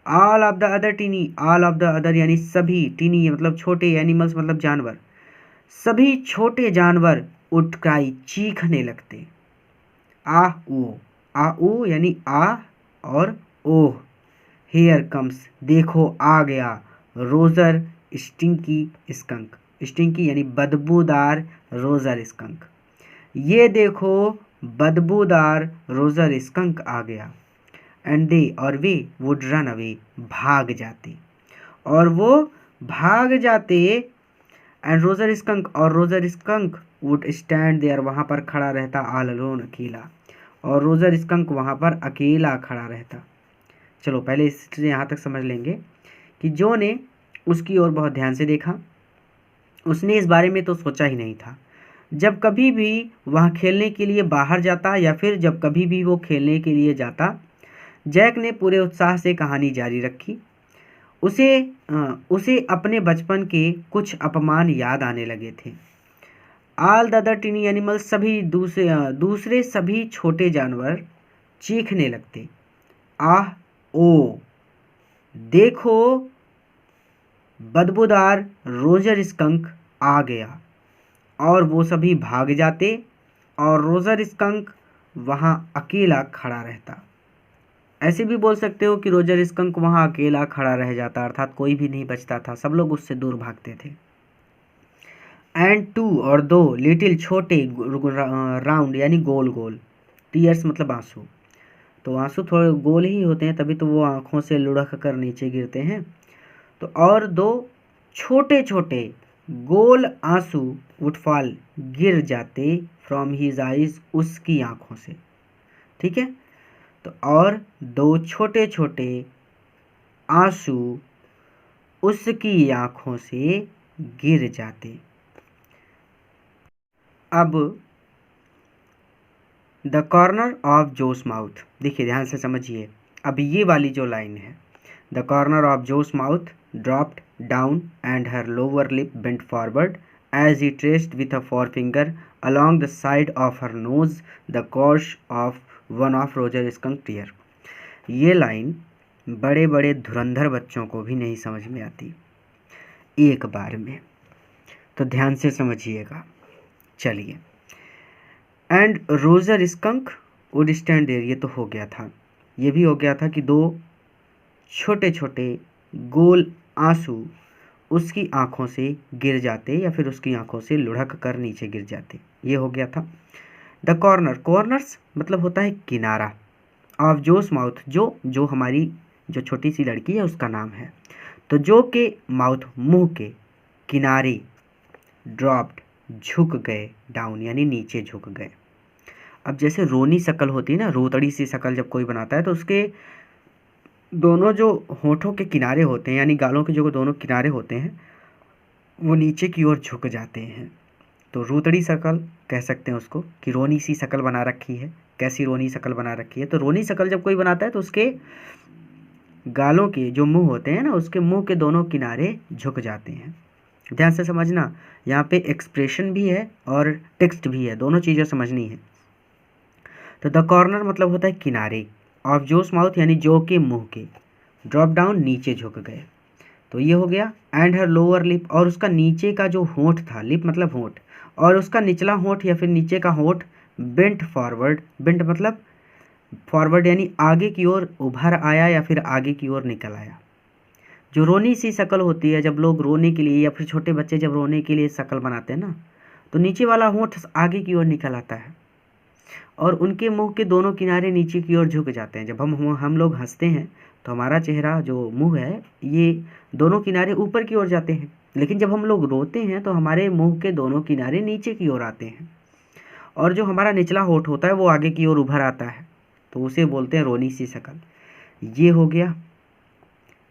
All of the other teeny, all of the other यानी सभी, टीनी मतलब छोटे, एनिमल्स मतलब जानवर, सभी छोटे जानवर उठ क्राई चीखने लगते। आ ऊ यानी आ और ओह, हेयर कम्स देखो आ गया, रोजर स्टिंकी स्कंक, स्टिंकी यानी बदबूदार रोजर स्कंक, ये देखो बदबूदार रोजर स्कंक आ गया। एंड दे और वे वुड रन अवे, भाग जाते, और वो भाग जाते। एंड रोजर स्कंक और Roger skunk would stand there, वहाँ पर खड़ा रहता, ऑल अलोन अकेला, और रोजर स्कंक वहाँ पर अकेला खड़ा रहता। चलो पहले इससे यहाँ तक समझ लेंगे कि जो ने उसकी ओर बहुत ध्यान से देखा, उसने इस बारे में तो सोचा ही नहीं था। जब कभी भी वह खेलने के लिए बाहर जाता या फिर जब कभी भी वो खेलने के लिए जाता, जैक ने पूरे उत्साह से कहानी जारी रखी। उसे अपने बचपन के कुछ अपमान याद आने लगे थे। All the other teeny animals, सभी दूसरे सभी छोटे जानवर चीखने लगते। आह ओ देखो बदबूदार रोजर स्कंक आ गया, और वो सभी भाग जाते, और रोजर स्कंक वहाँ अकेला खड़ा रहता। ऐसे भी बोल सकते हो कि रोजर स्कंक वहाँ अकेला खड़ा रह जाता, अर्थात कोई भी नहीं बचता था, सब लोग उससे दूर भागते थे। एंड टू और दो लिटिल छोटे राउंड यानी गोल गोल, टीयर्स मतलब आंसू, तो आंसू थोड़े गोल ही होते हैं तभी तो वो आँखों से लुढ़क कर नीचे गिरते हैं। तो और दो छोटे छोटे गोल आंसू वुड फॉल, गिर जाते, फ्रॉम हिज आइज उसकी आँखों से। ठीक है, तो और दो छोटे छोटे आंसू उसकी आँखों से गिर जाते। अब the corner of Jo's mouth, देखिए ध्यान से समझिए। अब ये वाली जो लाइन है, the corner of Jo's mouth dropped down and her lower lip bent forward as he traced with a forefinger along the side of her nose the course of one of Roger Skunk tear। ये line बड़े बड़े धुरंधर बच्चों को भी नहीं समझ में आती एक बार में, तो ध्यान से समझिएगा। चलिए, and Roger skunk would stand there, ये तो हो गया था, ये भी हो गया था कि दो छोटे छोटे गोल आंसू उसकी आँखों से गिर जाते या फिर उसकी आँखों से लुढ़क कर नीचे गिर जाते, ये हो गया था। द कॉर्नर, कॉर्नर्स मतलब होता है किनारा, ऑफ जोस माउथ, जो हमारी जो छोटी सी लड़की है उसका नाम है, तो जो के माउथ मुंह के किनारे, ड्रॉप्ड झुक गए, डाउन यानी नीचे झुक गए। अब जैसे रोनी शक्ल होती है ना, रोतड़ी सी शक्ल जब कोई बनाता है तो उसके दोनों जो होठों के किनारे होते हैं यानी गालों के जो दोनों किनारे होते हैं वो नीचे की ओर झुक जाते हैं, तो रोतड़ी शक्ल कह सकते हैं उसको, कि रोनी सी शक्ल बना रखी है। कैसी रोनी शक्ल बना रखी है, तो रोनी शक्ल जब कोई बनाता है तो उसके गालों के जो मुंह होते हैं ना, उसके मुंह के दोनों किनारे झुक जाते हैं। ध्यान से समझना, यहाँ पे एक्सप्रेशन भी है और टेक्स्ट भी है, दोनों चीज़ें समझनी है। तो द कॉर्नर मतलब होता है किनारे, ऑफ जोस माउथ यानी जो के मुंह के, ड्रॉप डाउन नीचे झुक गए, तो ये हो गया। एंड हर लोअर लिप, और उसका नीचे का जो होंठ था, लिप मतलब होंठ, और उसका निचला होंठ या फिर नीचे का होंठ बेंट फॉरवर्ड, बेंट मतलब फॉरवर्ड यानी आगे की ओर उभर आया या फिर आगे की ओर निकल आया। जो रोनी सी शक्ल होती है, जब लोग रोने के लिए या फिर छोटे बच्चे जब रोने के लिए शक्ल बनाते हैं ना, तो नीचे वाला होंठ आगे की ओर निकल आता है और उनके मुंह के दोनों किनारे नीचे की ओर झुक जाते हैं। जब हम लोग हंसते हैं तो हमारा चेहरा जो मुंह है ये दोनों किनारे ऊपर की ओर जाते हैं, लेकिन जब हम लोग रोते हैं तो हमारे मुंह के दोनों किनारे नीचे की ओर आते हैं, और जो हमारा निचला होंठ होता है वो आगे की ओर उभर आता है, तो उसे बोलते हैं रोनी सी शक्ल। ये हो गया,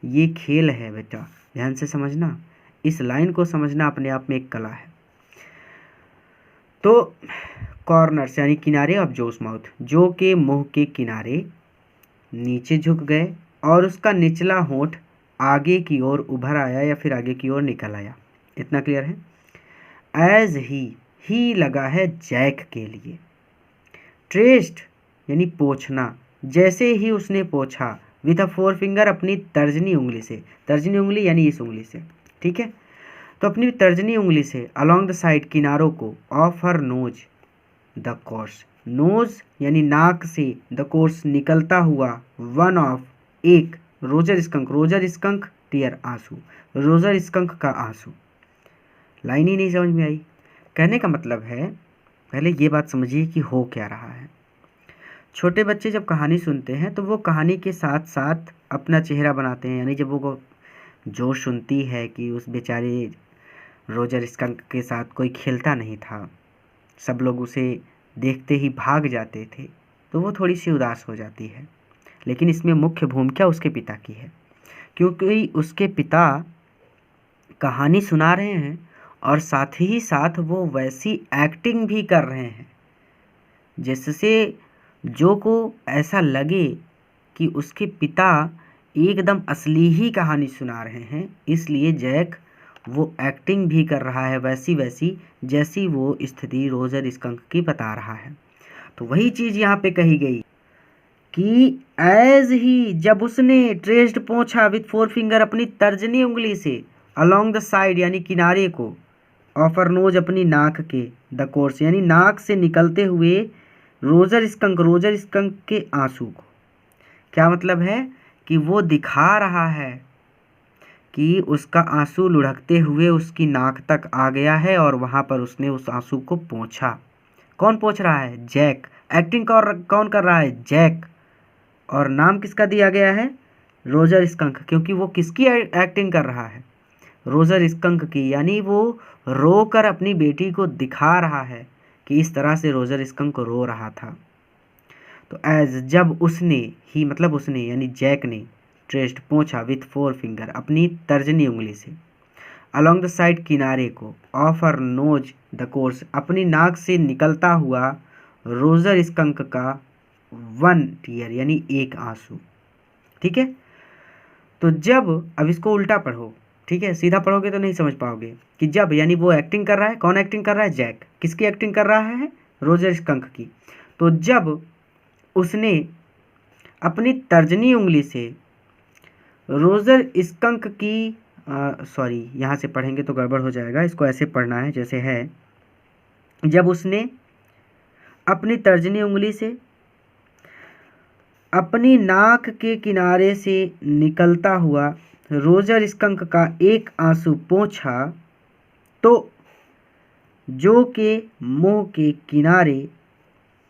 ये खेल है बेटा, ध्यान से समझना, इस लाइन को समझना अपने आप में एक कला है। तो कॉर्नर्स यानी किनारे ऑफ जोस माउथ, जो के मुंह के किनारे नीचे झुक गए और उसका निचला होंठ आगे की ओर उभर आया या फिर आगे की ओर निकल आया। इतना क्लियर है। एज ही लगा है जैक के लिए, ट्रेस्ड यानी पोंछना, जैसे ही उसने पोंछा विथ अ फोर फिंगर, अपनी तर्जनी उंगली से, तर्जनी उंगली यानी इस उंगली से, ठीक है। तो अपनी तर्जनी उंगली से अलॉन्ग द साइड, किनारों को, of her nose the course, nose यानी नाक से, द कोर्स निकलता हुआ, वन ऑफ एक, Roger Skunk, Roger Skunk tear आंसू, रोजर स्कंक का आंसू। लाइन ही नहीं समझ में आई। कहने का मतलब है, पहले ये बात समझिए कि हो क्या रहा है। छोटे बच्चे जब कहानी सुनते हैं तो वो कहानी के साथ साथ अपना चेहरा बनाते हैं, यानी जब वो जो सुनती है कि उस बेचारे रोजर स्कंक के साथ कोई खेलता नहीं था, सब लोग उसे देखते ही भाग जाते थे, तो वो थोड़ी सी उदास हो जाती है। लेकिन इसमें मुख्य भूमिका उसके पिता की है, क्योंकि उसके पिता कहानी सुना रहे हैं और साथ ही साथ वो वैसी एक्टिंग भी कर रहे हैं जिससे जो को ऐसा लगे कि उसके पिता एकदम असली ही कहानी सुना रहे हैं। इसलिए जैक वो एक्टिंग भी कर रहा है वैसी वैसी जैसी वो स्थिति रोजर स्कंक की बता रहा है। तो वही चीज़ यहाँ पे कही गई कि एज ही, जब उसने ट्रेस्ड पोंछा विथ फोर फिंगर, अपनी तर्जनी उंगली से, अलोंग द साइड यानी किनारे को, ऑफर नोज अपनी नाक के, द कोर्स यानी नाक से निकलते हुए, रोजर स्कंक, रोजर स्कंक के आंसू को। क्या मतलब है कि वो दिखा रहा है कि उसका आंसू लुढ़कते हुए उसकी नाक तक आ गया है और वहाँ पर उसने उस आंसू को पोंछा। कौन पोंछ रहा है? जैक। एक्टिंग कौन कर रहा है? जैक। और नाम किसका दिया गया है? रोजर स्कंक, क्योंकि वो किसकी एक्टिंग कर रहा है? रोजर स्कंक की। यानी वो रोकर अपनी बेटी को दिखा रहा है कि इस तरह से रोजर स्कंक रो रहा था। तो एज, जब उसने ही मतलब उसने यानी जैक ने, ट्रेस्ड पोंछा विथ फोर फिंगर अपनी तर्जनी उंगली से, अलोंग द साइड किनारे को, of her nose the course अपनी नाक से निकलता हुआ, रोजर स्कंक का वन टीयर यानी एक आंसू। ठीक है। तो जब, अब इसको उल्टा पढ़ो, ठीक है, सीधा पढ़ोगे तो नहीं समझ पाओगे कि जब यानी वो एक्टिंग कर रहा है। कौन एक्टिंग कर रहा है? जैक। किसकी एक्टिंग कर रहा है? रोजर स्कंक की। तो जब उसने अपनी तर्जनी उंगली से रोजर स्कंक की, सॉरी यहाँ से पढ़ेंगे तो गड़बड़ हो जाएगा, इसको ऐसे पढ़ना है जैसे है। जब उसने अपनी तर्जनी उंगली से अपनी नाक के किनारे से निकलता हुआ रोजर स्कंक का एक आंसू पोंछा, तो जो के मुंह के किनारे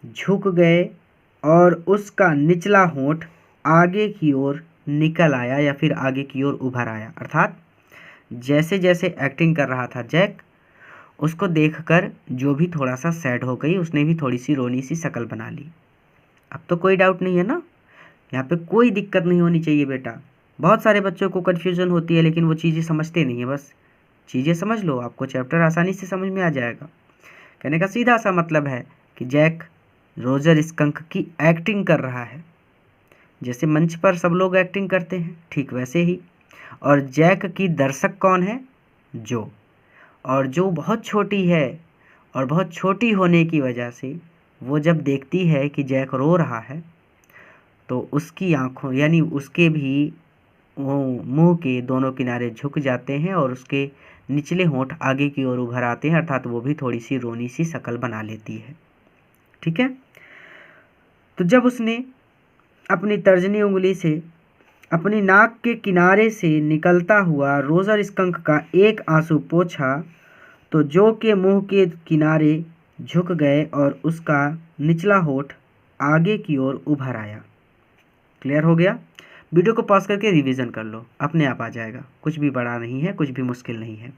झुक गए और उसका निचला होंठ आगे की ओर निकल आया या फिर आगे की ओर उभर आया। अर्थात जैसे जैसे एक्टिंग कर रहा था जैक, उसको देखकर जो भी थोड़ा सा सैड हो गई, उसने भी थोड़ी सी रोनी सी शक्ल बना ली। अब तो कोई डाउट नहीं है ना, यहाँ पे कोई दिक्कत नहीं होनी चाहिए बेटा। बहुत सारे बच्चों को कन्फ्यूज़न होती है लेकिन वो चीज़ें समझते नहीं है। बस चीज़ें समझ लो, आपको चैप्टर आसानी से समझ में आ जाएगा। कहने का सीधा सा मतलब है कि जैक रोजर स्कंक की एक्टिंग कर रहा है, जैसे मंच पर सब लोग एक्टिंग करते हैं ठीक वैसे ही। और जैक की दर्शक कौन है? जो। और जो बहुत छोटी है और बहुत छोटी होने की वजह से वो जब देखती है कि जैक रो रहा है तो उसकी आंखों यानी उसके भी वो मुंह के दोनों किनारे झुक जाते हैं और उसके निचले होंठ आगे की ओर उभर आते हैं, अर्थात वो भी थोड़ी सी रोनी सी शक्ल बना लेती है। ठीक है। तो जब उसने अपनी तर्जनी उंगली से अपनी नाक के किनारे से निकलता हुआ रोजर स्कंक का एक आंसू पोंछा, तो जो के मुंह के किनारे झुक गए और उसका निचला होंठ आगे की ओर उभर आया। क्लियर हो गया? वीडियो को पॉज करके रिवीजन कर लो, अपने आप आ जाएगा। कुछ भी बड़ा नहीं है, कुछ भी मुश्किल नहीं है।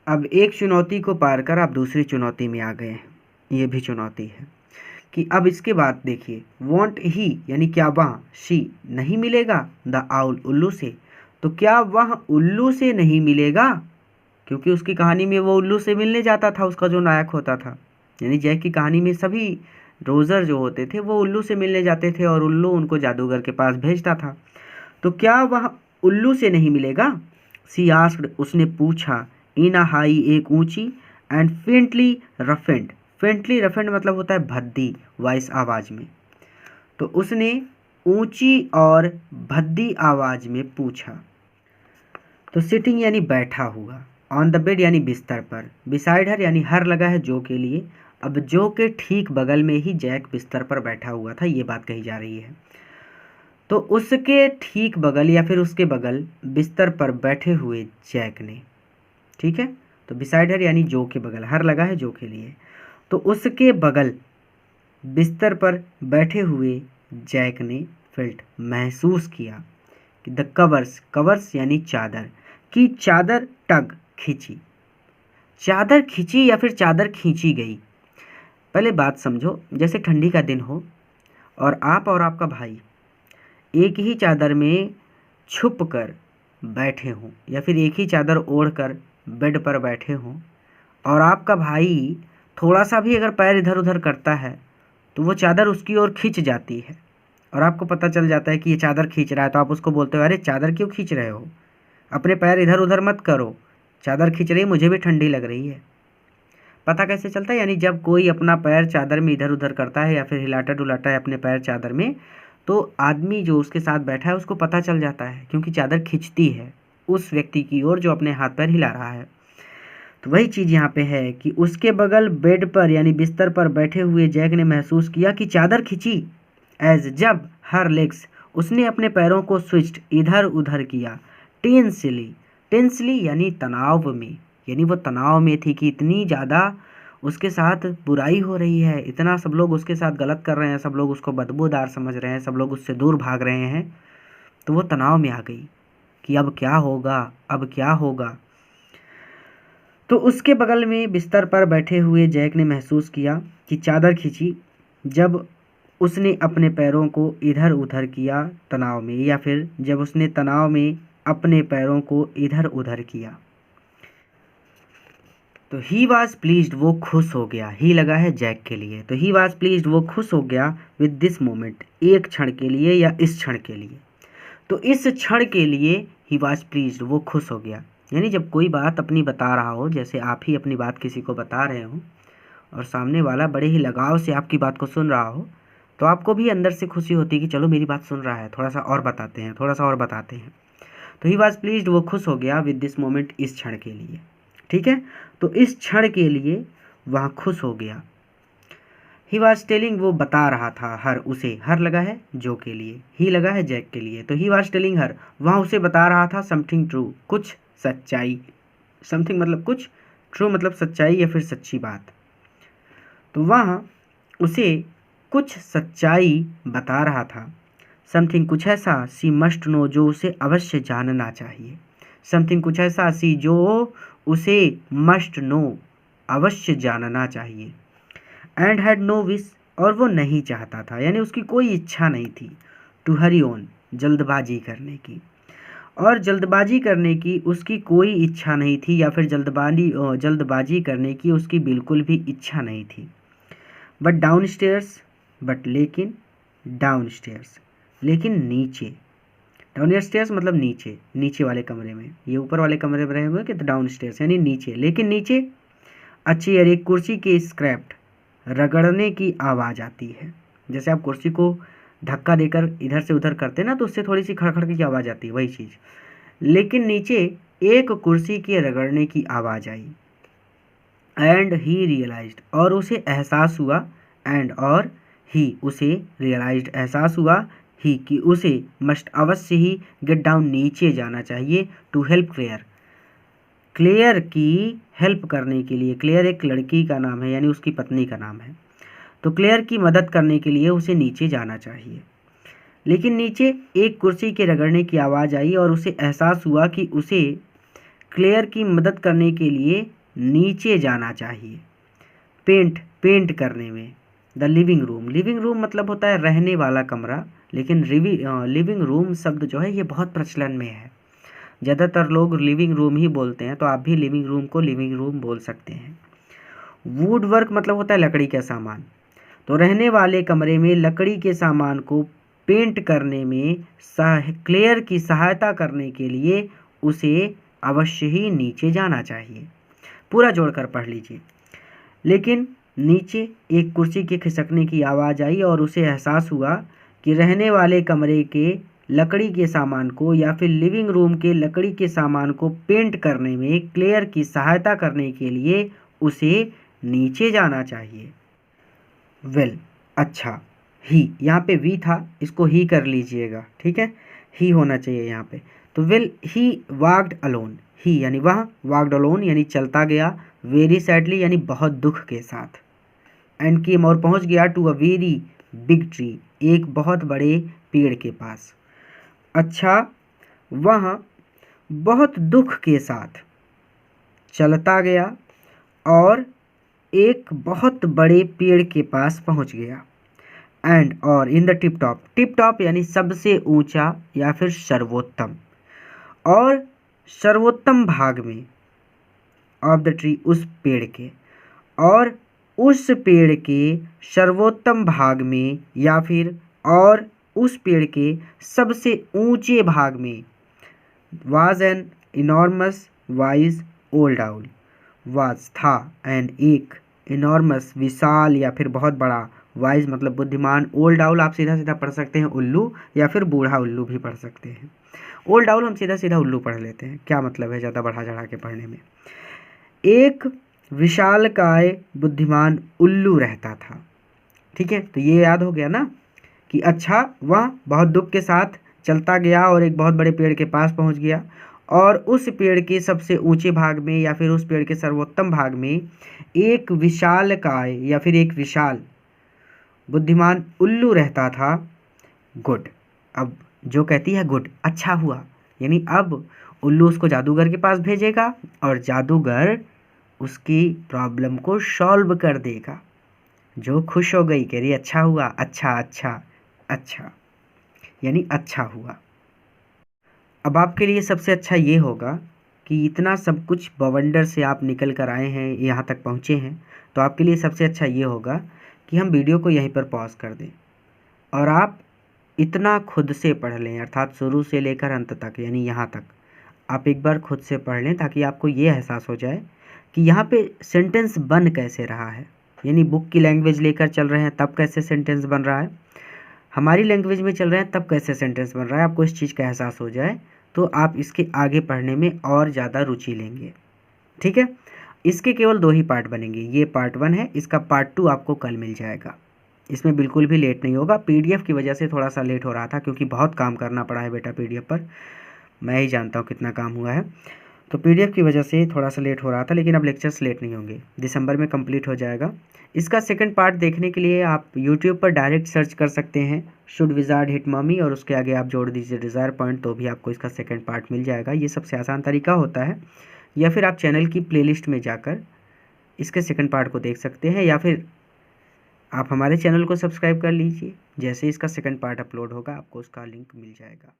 अब एक चुनौती को पार कर आप दूसरी चुनौती में आ गए हैं। ये भी चुनौती है कि अब इसके बाद देखिए, वॉन्ट ही यानी क्या वह, शी नहीं मिलेगा, द आउल उल्लू से। तो क्या वह उल्लू से नहीं मिलेगा? क्योंकि उसकी कहानी में वो उल्लू से मिलने जाता था, उसका जो नायक होता था। यानी जैक की कहानी में सभी रोज़र जो होते थे वो उल्लू से मिलने जाते थे और उल्लू उनको जादूगर के पास भेजता था। तो क्या वह उल्लू से नहीं मिलेगा? सी आस्क्ड, उसने पूछा, इन अ हाई एक ऊंची, एंड फेंटली रफेंड, फेंटली रफेंड मतलब होता है भद्दी वॉइस, आवाज़ में। तो उसने ऊंची और भद्दी आवाज़ में पूछा। तो सिटिंग यानी बैठा हुआ, ऑन द बेड यानी बिस्तर पर, बिसाइड हर यानी हर लगा है जो के लिए। अब जो के ठीक बगल में ही जैक बिस्तर पर बैठा हुआ था, ये बात कही जा रही है। तो उसके ठीक बगल या फिर उसके बगल बिस्तर पर बैठे हुए जैक ने, ठीक है, तो बिसाइड हर यानी जो के बगल, हर लगा है जो के लिए। तो उसके बगल बिस्तर पर बैठे हुए जैक ने फेल्ट महसूस किया कि द कवर्स, कवर्स यानी चादर, की चादर टग खींची, चादर खींची या फिर चादर खींची गई। पहले बात समझो, जैसे ठंडी का दिन हो और आपका भाई एक ही चादर में छुप कर बैठे हों या फिर एक ही चादर ओढ़कर बेड पर बैठे हों, और आपका भाई थोड़ा सा भी अगर पैर इधर उधर करता है तो वो चादर उसकी ओर खींच जाती है, और आपको पता चल जाता है कि ये चादर खींच रहा है, तो आप उसको बोलते हो, अरे चादर क्यों खींच रहे हो, अपने पैर इधर उधर मत करो, चादर खींच रही है, मुझे भी ठंडी लग रही है। पता कैसे चलता है? यानी जब कोई अपना पैर चादर में इधर उधर करता है या फिर हिलाता डुलाता है अपने पैर चादर में, तो आदमी जो उसके साथ बैठा है उसको पता चल जाता है, क्योंकि चादर खिंचती है उस व्यक्ति की ओर जो अपने हाथ पैर हिला रहा है। तो वही चीज़ यहाँ पे है कि उसके बगल बेड पर यानी बिस्तर पर बैठे हुए जैक ने महसूस किया कि चादर खिंची, एज जब हर लेग्स, उसने अपने पैरों को स्विच्ड इधर उधर किया, टेंसली, टेंसली यानी तनाव में, यानी वो तनाव में थी कि इतनी ज़्यादा उसके साथ बुराई हो रही है, इतना सब लोग उसके साथ गलत कर रहे हैं, सब लोग उसको बदबूदार समझ रहे हैं, सब लोग उससे दूर भाग रहे हैं, तो वो तनाव में आ गई कि अब क्या होगा, अब क्या होगा। तो उसके बगल में बिस्तर पर बैठे हुए जैक ने महसूस किया कि चादर खींची जब उसने अपने पैरों को इधर उधर किया तनाव में, या फिर जब उसने तनाव में अपने पैरों को इधर उधर किया। तो ही वॉज प्लीज्ड, वो खुश हो गया, ही लगा है जैक के लिए, तो ही वॉज प्लीज्ड, वो खुश हो गया विद दिस मोमेंट, एक क्षण के लिए या इस क्षण के लिए। तो इस क्षण के लिए ही वॉज प्लीज्ड, वो खुश हो गया। यानी जब कोई बात अपनी बता रहा हो, जैसे आप ही अपनी बात किसी को बता रहे हो और सामने वाला बड़े ही लगाव से आपकी बात को सुन रहा हो, तो आपको भी अंदर से खुशी होती है कि चलो मेरी बात सुन रहा है, थोड़ा सा और बताते हैं, थोड़ा सा और बताते हैं। तो ही वॉज प्लीज्ड, वो खुश हो गया विद दिस मोमेंट, इस क्षण के लिए, ठीक है। तो इस क्षण के लिए वह खुश हो गया। ही वॉज टेलिंग, वो बता रहा था हर, उसे, हर लगा है जो के लिए, ही लगा है जैक के लिए। तो ही वॉज टेलिंग हर, वह उसे बता रहा था समथिंग ट्रू, कुछ सच्चाई, समथिंग मतलब कुछ, ट्रू मतलब सच्चाई या फिर सच्ची बात। तो वह उसे कुछ सच्चाई बता रहा था, समथिंग कुछ ऐसा, सी मस्ट नो, जो उसे अवश्य जानना चाहिए, समथिंग कुछ ऐसा, सी जो उसे मस्ट नो, अवश्य जानना चाहिए, एंड हैड नो विश, और वो नहीं चाहता था, यानी उसकी कोई इच्छा नहीं थी, टू हरी ऑन, जल्दबाजी करने की, और जल्दबाजी करने की उसकी कोई इच्छा नहीं थी, या फिर जल्दबाजी करने की उसकी बिल्कुल भी इच्छा नहीं थी। बट डाउन स्टेयर्स, बट लेकिन, डाउन स्टेयर्स लेकिन नीचे, डाउन स्टेयर्स मतलब नीचे, नीचे वाले कमरे में, ये ऊपर वाले कमरे में रहे हुए कि तो डाउन स्टेयर्स यानी नीचे, लेकिन नीचे अ चेयर, एक कुर्सी के स्क्रैप्ड, रगड़ने की आवाज़ आती है। जैसे आप कुर्सी को धक्का देकर इधर से उधर करते हैं ना, तो उससे थोड़ी सी खड़खड़ की आवाज़ आती है, वही चीज़। लेकिन नीचे एक कुर्सी के रगड़ने की आवाज़ आई। एंड ही रियलाइज्ड, और उसे एहसास हुआ, एंड और ही उसे रियलाइज्ड एहसास हुआ, ही कि उसे मस्ट अवश्य ही गेट डाउन नीचे जाना चाहिए, टू हेल्प क्लेयर, क्लेयर की हेल्प करने के लिए। क्लेयर एक लड़की का नाम है, यानी उसकी पत्नी का नाम है। तो क्लेयर की मदद करने के लिए उसे नीचे जाना चाहिए। लेकिन नीचे एक कुर्सी के रगड़ने की आवाज़ आई और उसे एहसास हुआ कि उसे क्लेयर की मदद करने के लिए नीचे जाना चाहिए। पेंट करने में। The living room, living room मतलब होता है रहने वाला कमरा, लेकिन लिविंग रूम शब्द जो है ये बहुत प्रचलन में है, ज़्यादातर लोग लिविंग रूम ही बोलते हैं, तो आप भी लिविंग रूम को लिविंग रूम बोल सकते हैं। वुड वर्क मतलब होता है लकड़ी का सामान, तो रहने वाले कमरे में लकड़ी के सामान को पेंट करने में क्लेयर की सहायता करने के लिए उसे अवश्य ही नीचे जाना चाहिए। पूरा जोड़कर पढ़ लीजिए। लेकिन नीचे एक कुर्सी के खिसकने की आवाज़ आई और उसे एहसास हुआ कि रहने वाले कमरे के लकड़ी के सामान को या फिर लिविंग रूम के लकड़ी के सामान को पेंट करने में क्लेयर की सहायता करने के लिए उसे नीचे जाना चाहिए। वेल अच्छा, ही यहाँ पे वी था, इसको ही कर लीजिएगा, ठीक है, ही होना चाहिए यहाँ पे। तो वेल ही वॉक्ड अलोन, ही यानी वह, वॉक्ड अलोन यानी चलता गया, वेरी सैडली यानी बहुत दुख के साथ, एंड केम और पहुँच गया to a very big tree, एक बहुत बड़े पेड़ के पास। अच्छा, वह बहुत दुख के साथ चलता गया और एक बहुत बड़े पेड़ के पास पहुंच गया। एंड और in the tip top, tip top यानी सबसे ऊंचा या फिर सर्वोत्तम, और सर्वोत्तम भाग में ऑफ द ट्री, उस पेड़ के, और उस पेड़ के सर्वोत्तम भाग में या फिर और उस पेड़ के सबसे ऊंचे भाग में was an enormous wise old owl, was था, एंड एक इनॉर्मस विशाल या फिर बहुत बड़ा, वाइज मतलब बुद्धिमान, ओल्ड आउल आप सीधा सीधा पढ़ सकते हैं उल्लू, या फिर बूढ़ा उल्लू भी पढ़ सकते हैं। ओल्ड आउल हम सीधा सीधा उल्लू पढ़ लेते हैं, क्या मतलब है ज़्यादा बढ़ा चढ़ा के पढ़ने में। एक विशालकाय बुद्धिमान उल्लू रहता था, ठीक है, तो ये याद हो गया ना कि अच्छा, वह बहुत दुख के साथ चलता गया और एक बहुत बड़े पेड़ के पास पहुंच गया, और उस पेड़ के सबसे ऊंचे भाग में या फिर उस पेड़ के सर्वोत्तम भाग में एक विशालकाय या फिर एक विशाल बुद्धिमान उल्लू रहता था। गुड, अब जो कहती है गुड, अच्छा हुआ, यानी अब उल्लू उसको जादूगर के पास भेजेगा और जादूगर उसकी प्रॉब्लम को सॉल्व कर देगा। जो खुश हो गई, कह रही अच्छा हुआ, अच्छा अच्छा अच्छा, यानी अच्छा हुआ। अब आपके लिए सबसे अच्छा ये होगा कि इतना सब कुछ बवंडर से आप निकल कर आए हैं, यहाँ तक पहुँचे हैं, तो आपके लिए सबसे अच्छा ये होगा कि हम वीडियो को यहीं पर पॉज कर दें और आप इतना खुद से पढ़ लें, अर्थात शुरू से लेकर अंत तक, यानी यहाँ तक आप एक बार खुद से पढ़ लें, ताकि आपको ये एहसास हो जाए कि यहाँ पे सेंटेंस बन कैसे रहा है। यानी बुक की लैंग्वेज लेकर चल रहे हैं तब कैसे सेंटेंस बन रहा है, हमारी लैंग्वेज में चल रहे हैं तब कैसे सेंटेंस बन रहा है। आपको इस चीज़ का एहसास हो जाए तो आप इसके आगे पढ़ने में और ज़्यादा रुचि लेंगे, ठीक है। इसके केवल 2 ही पार्ट बनेंगे, ये पार्ट 1 है, इसका पार्ट 2 आपको कल मिल जाएगा। इसमें बिल्कुल भी लेट नहीं होगा। पीडीएफ की वजह से थोड़ा सा लेट हो रहा था, क्योंकि बहुत काम करना पड़ा है बेटा पीडीएफ पर, मैं ही जानता हूँ कितना काम हुआ है, तो पीडीएफ की वजह से थोड़ा सा लेट हो रहा था, लेकिन अब लेक्चर्स लेट नहीं होंगे, दिसंबर में कंप्लीट हो जाएगा। इसका सेकंड पार्ट देखने के लिए आप यूट्यूब पर डायरेक्ट सर्च कर सकते हैं शुड विजार्ड हिट मम्मी, और उसके आगे आप जोड़ दीजिए डिज़ायर पॉइंट, तो भी आपको इसका सेकंड पार्ट मिल जाएगा। ये सबसे आसान तरीका होता है, या फिर आप चैनल की प्लेलिस्ट में जाकर इसके सेकंड पार्ट को देख सकते हैं, या फिर आप हमारे चैनल को सब्सक्राइब कर लीजिए, जैसे इसका सेकंड पार्ट अपलोड होगा आपको उसका लिंक मिल जाएगा।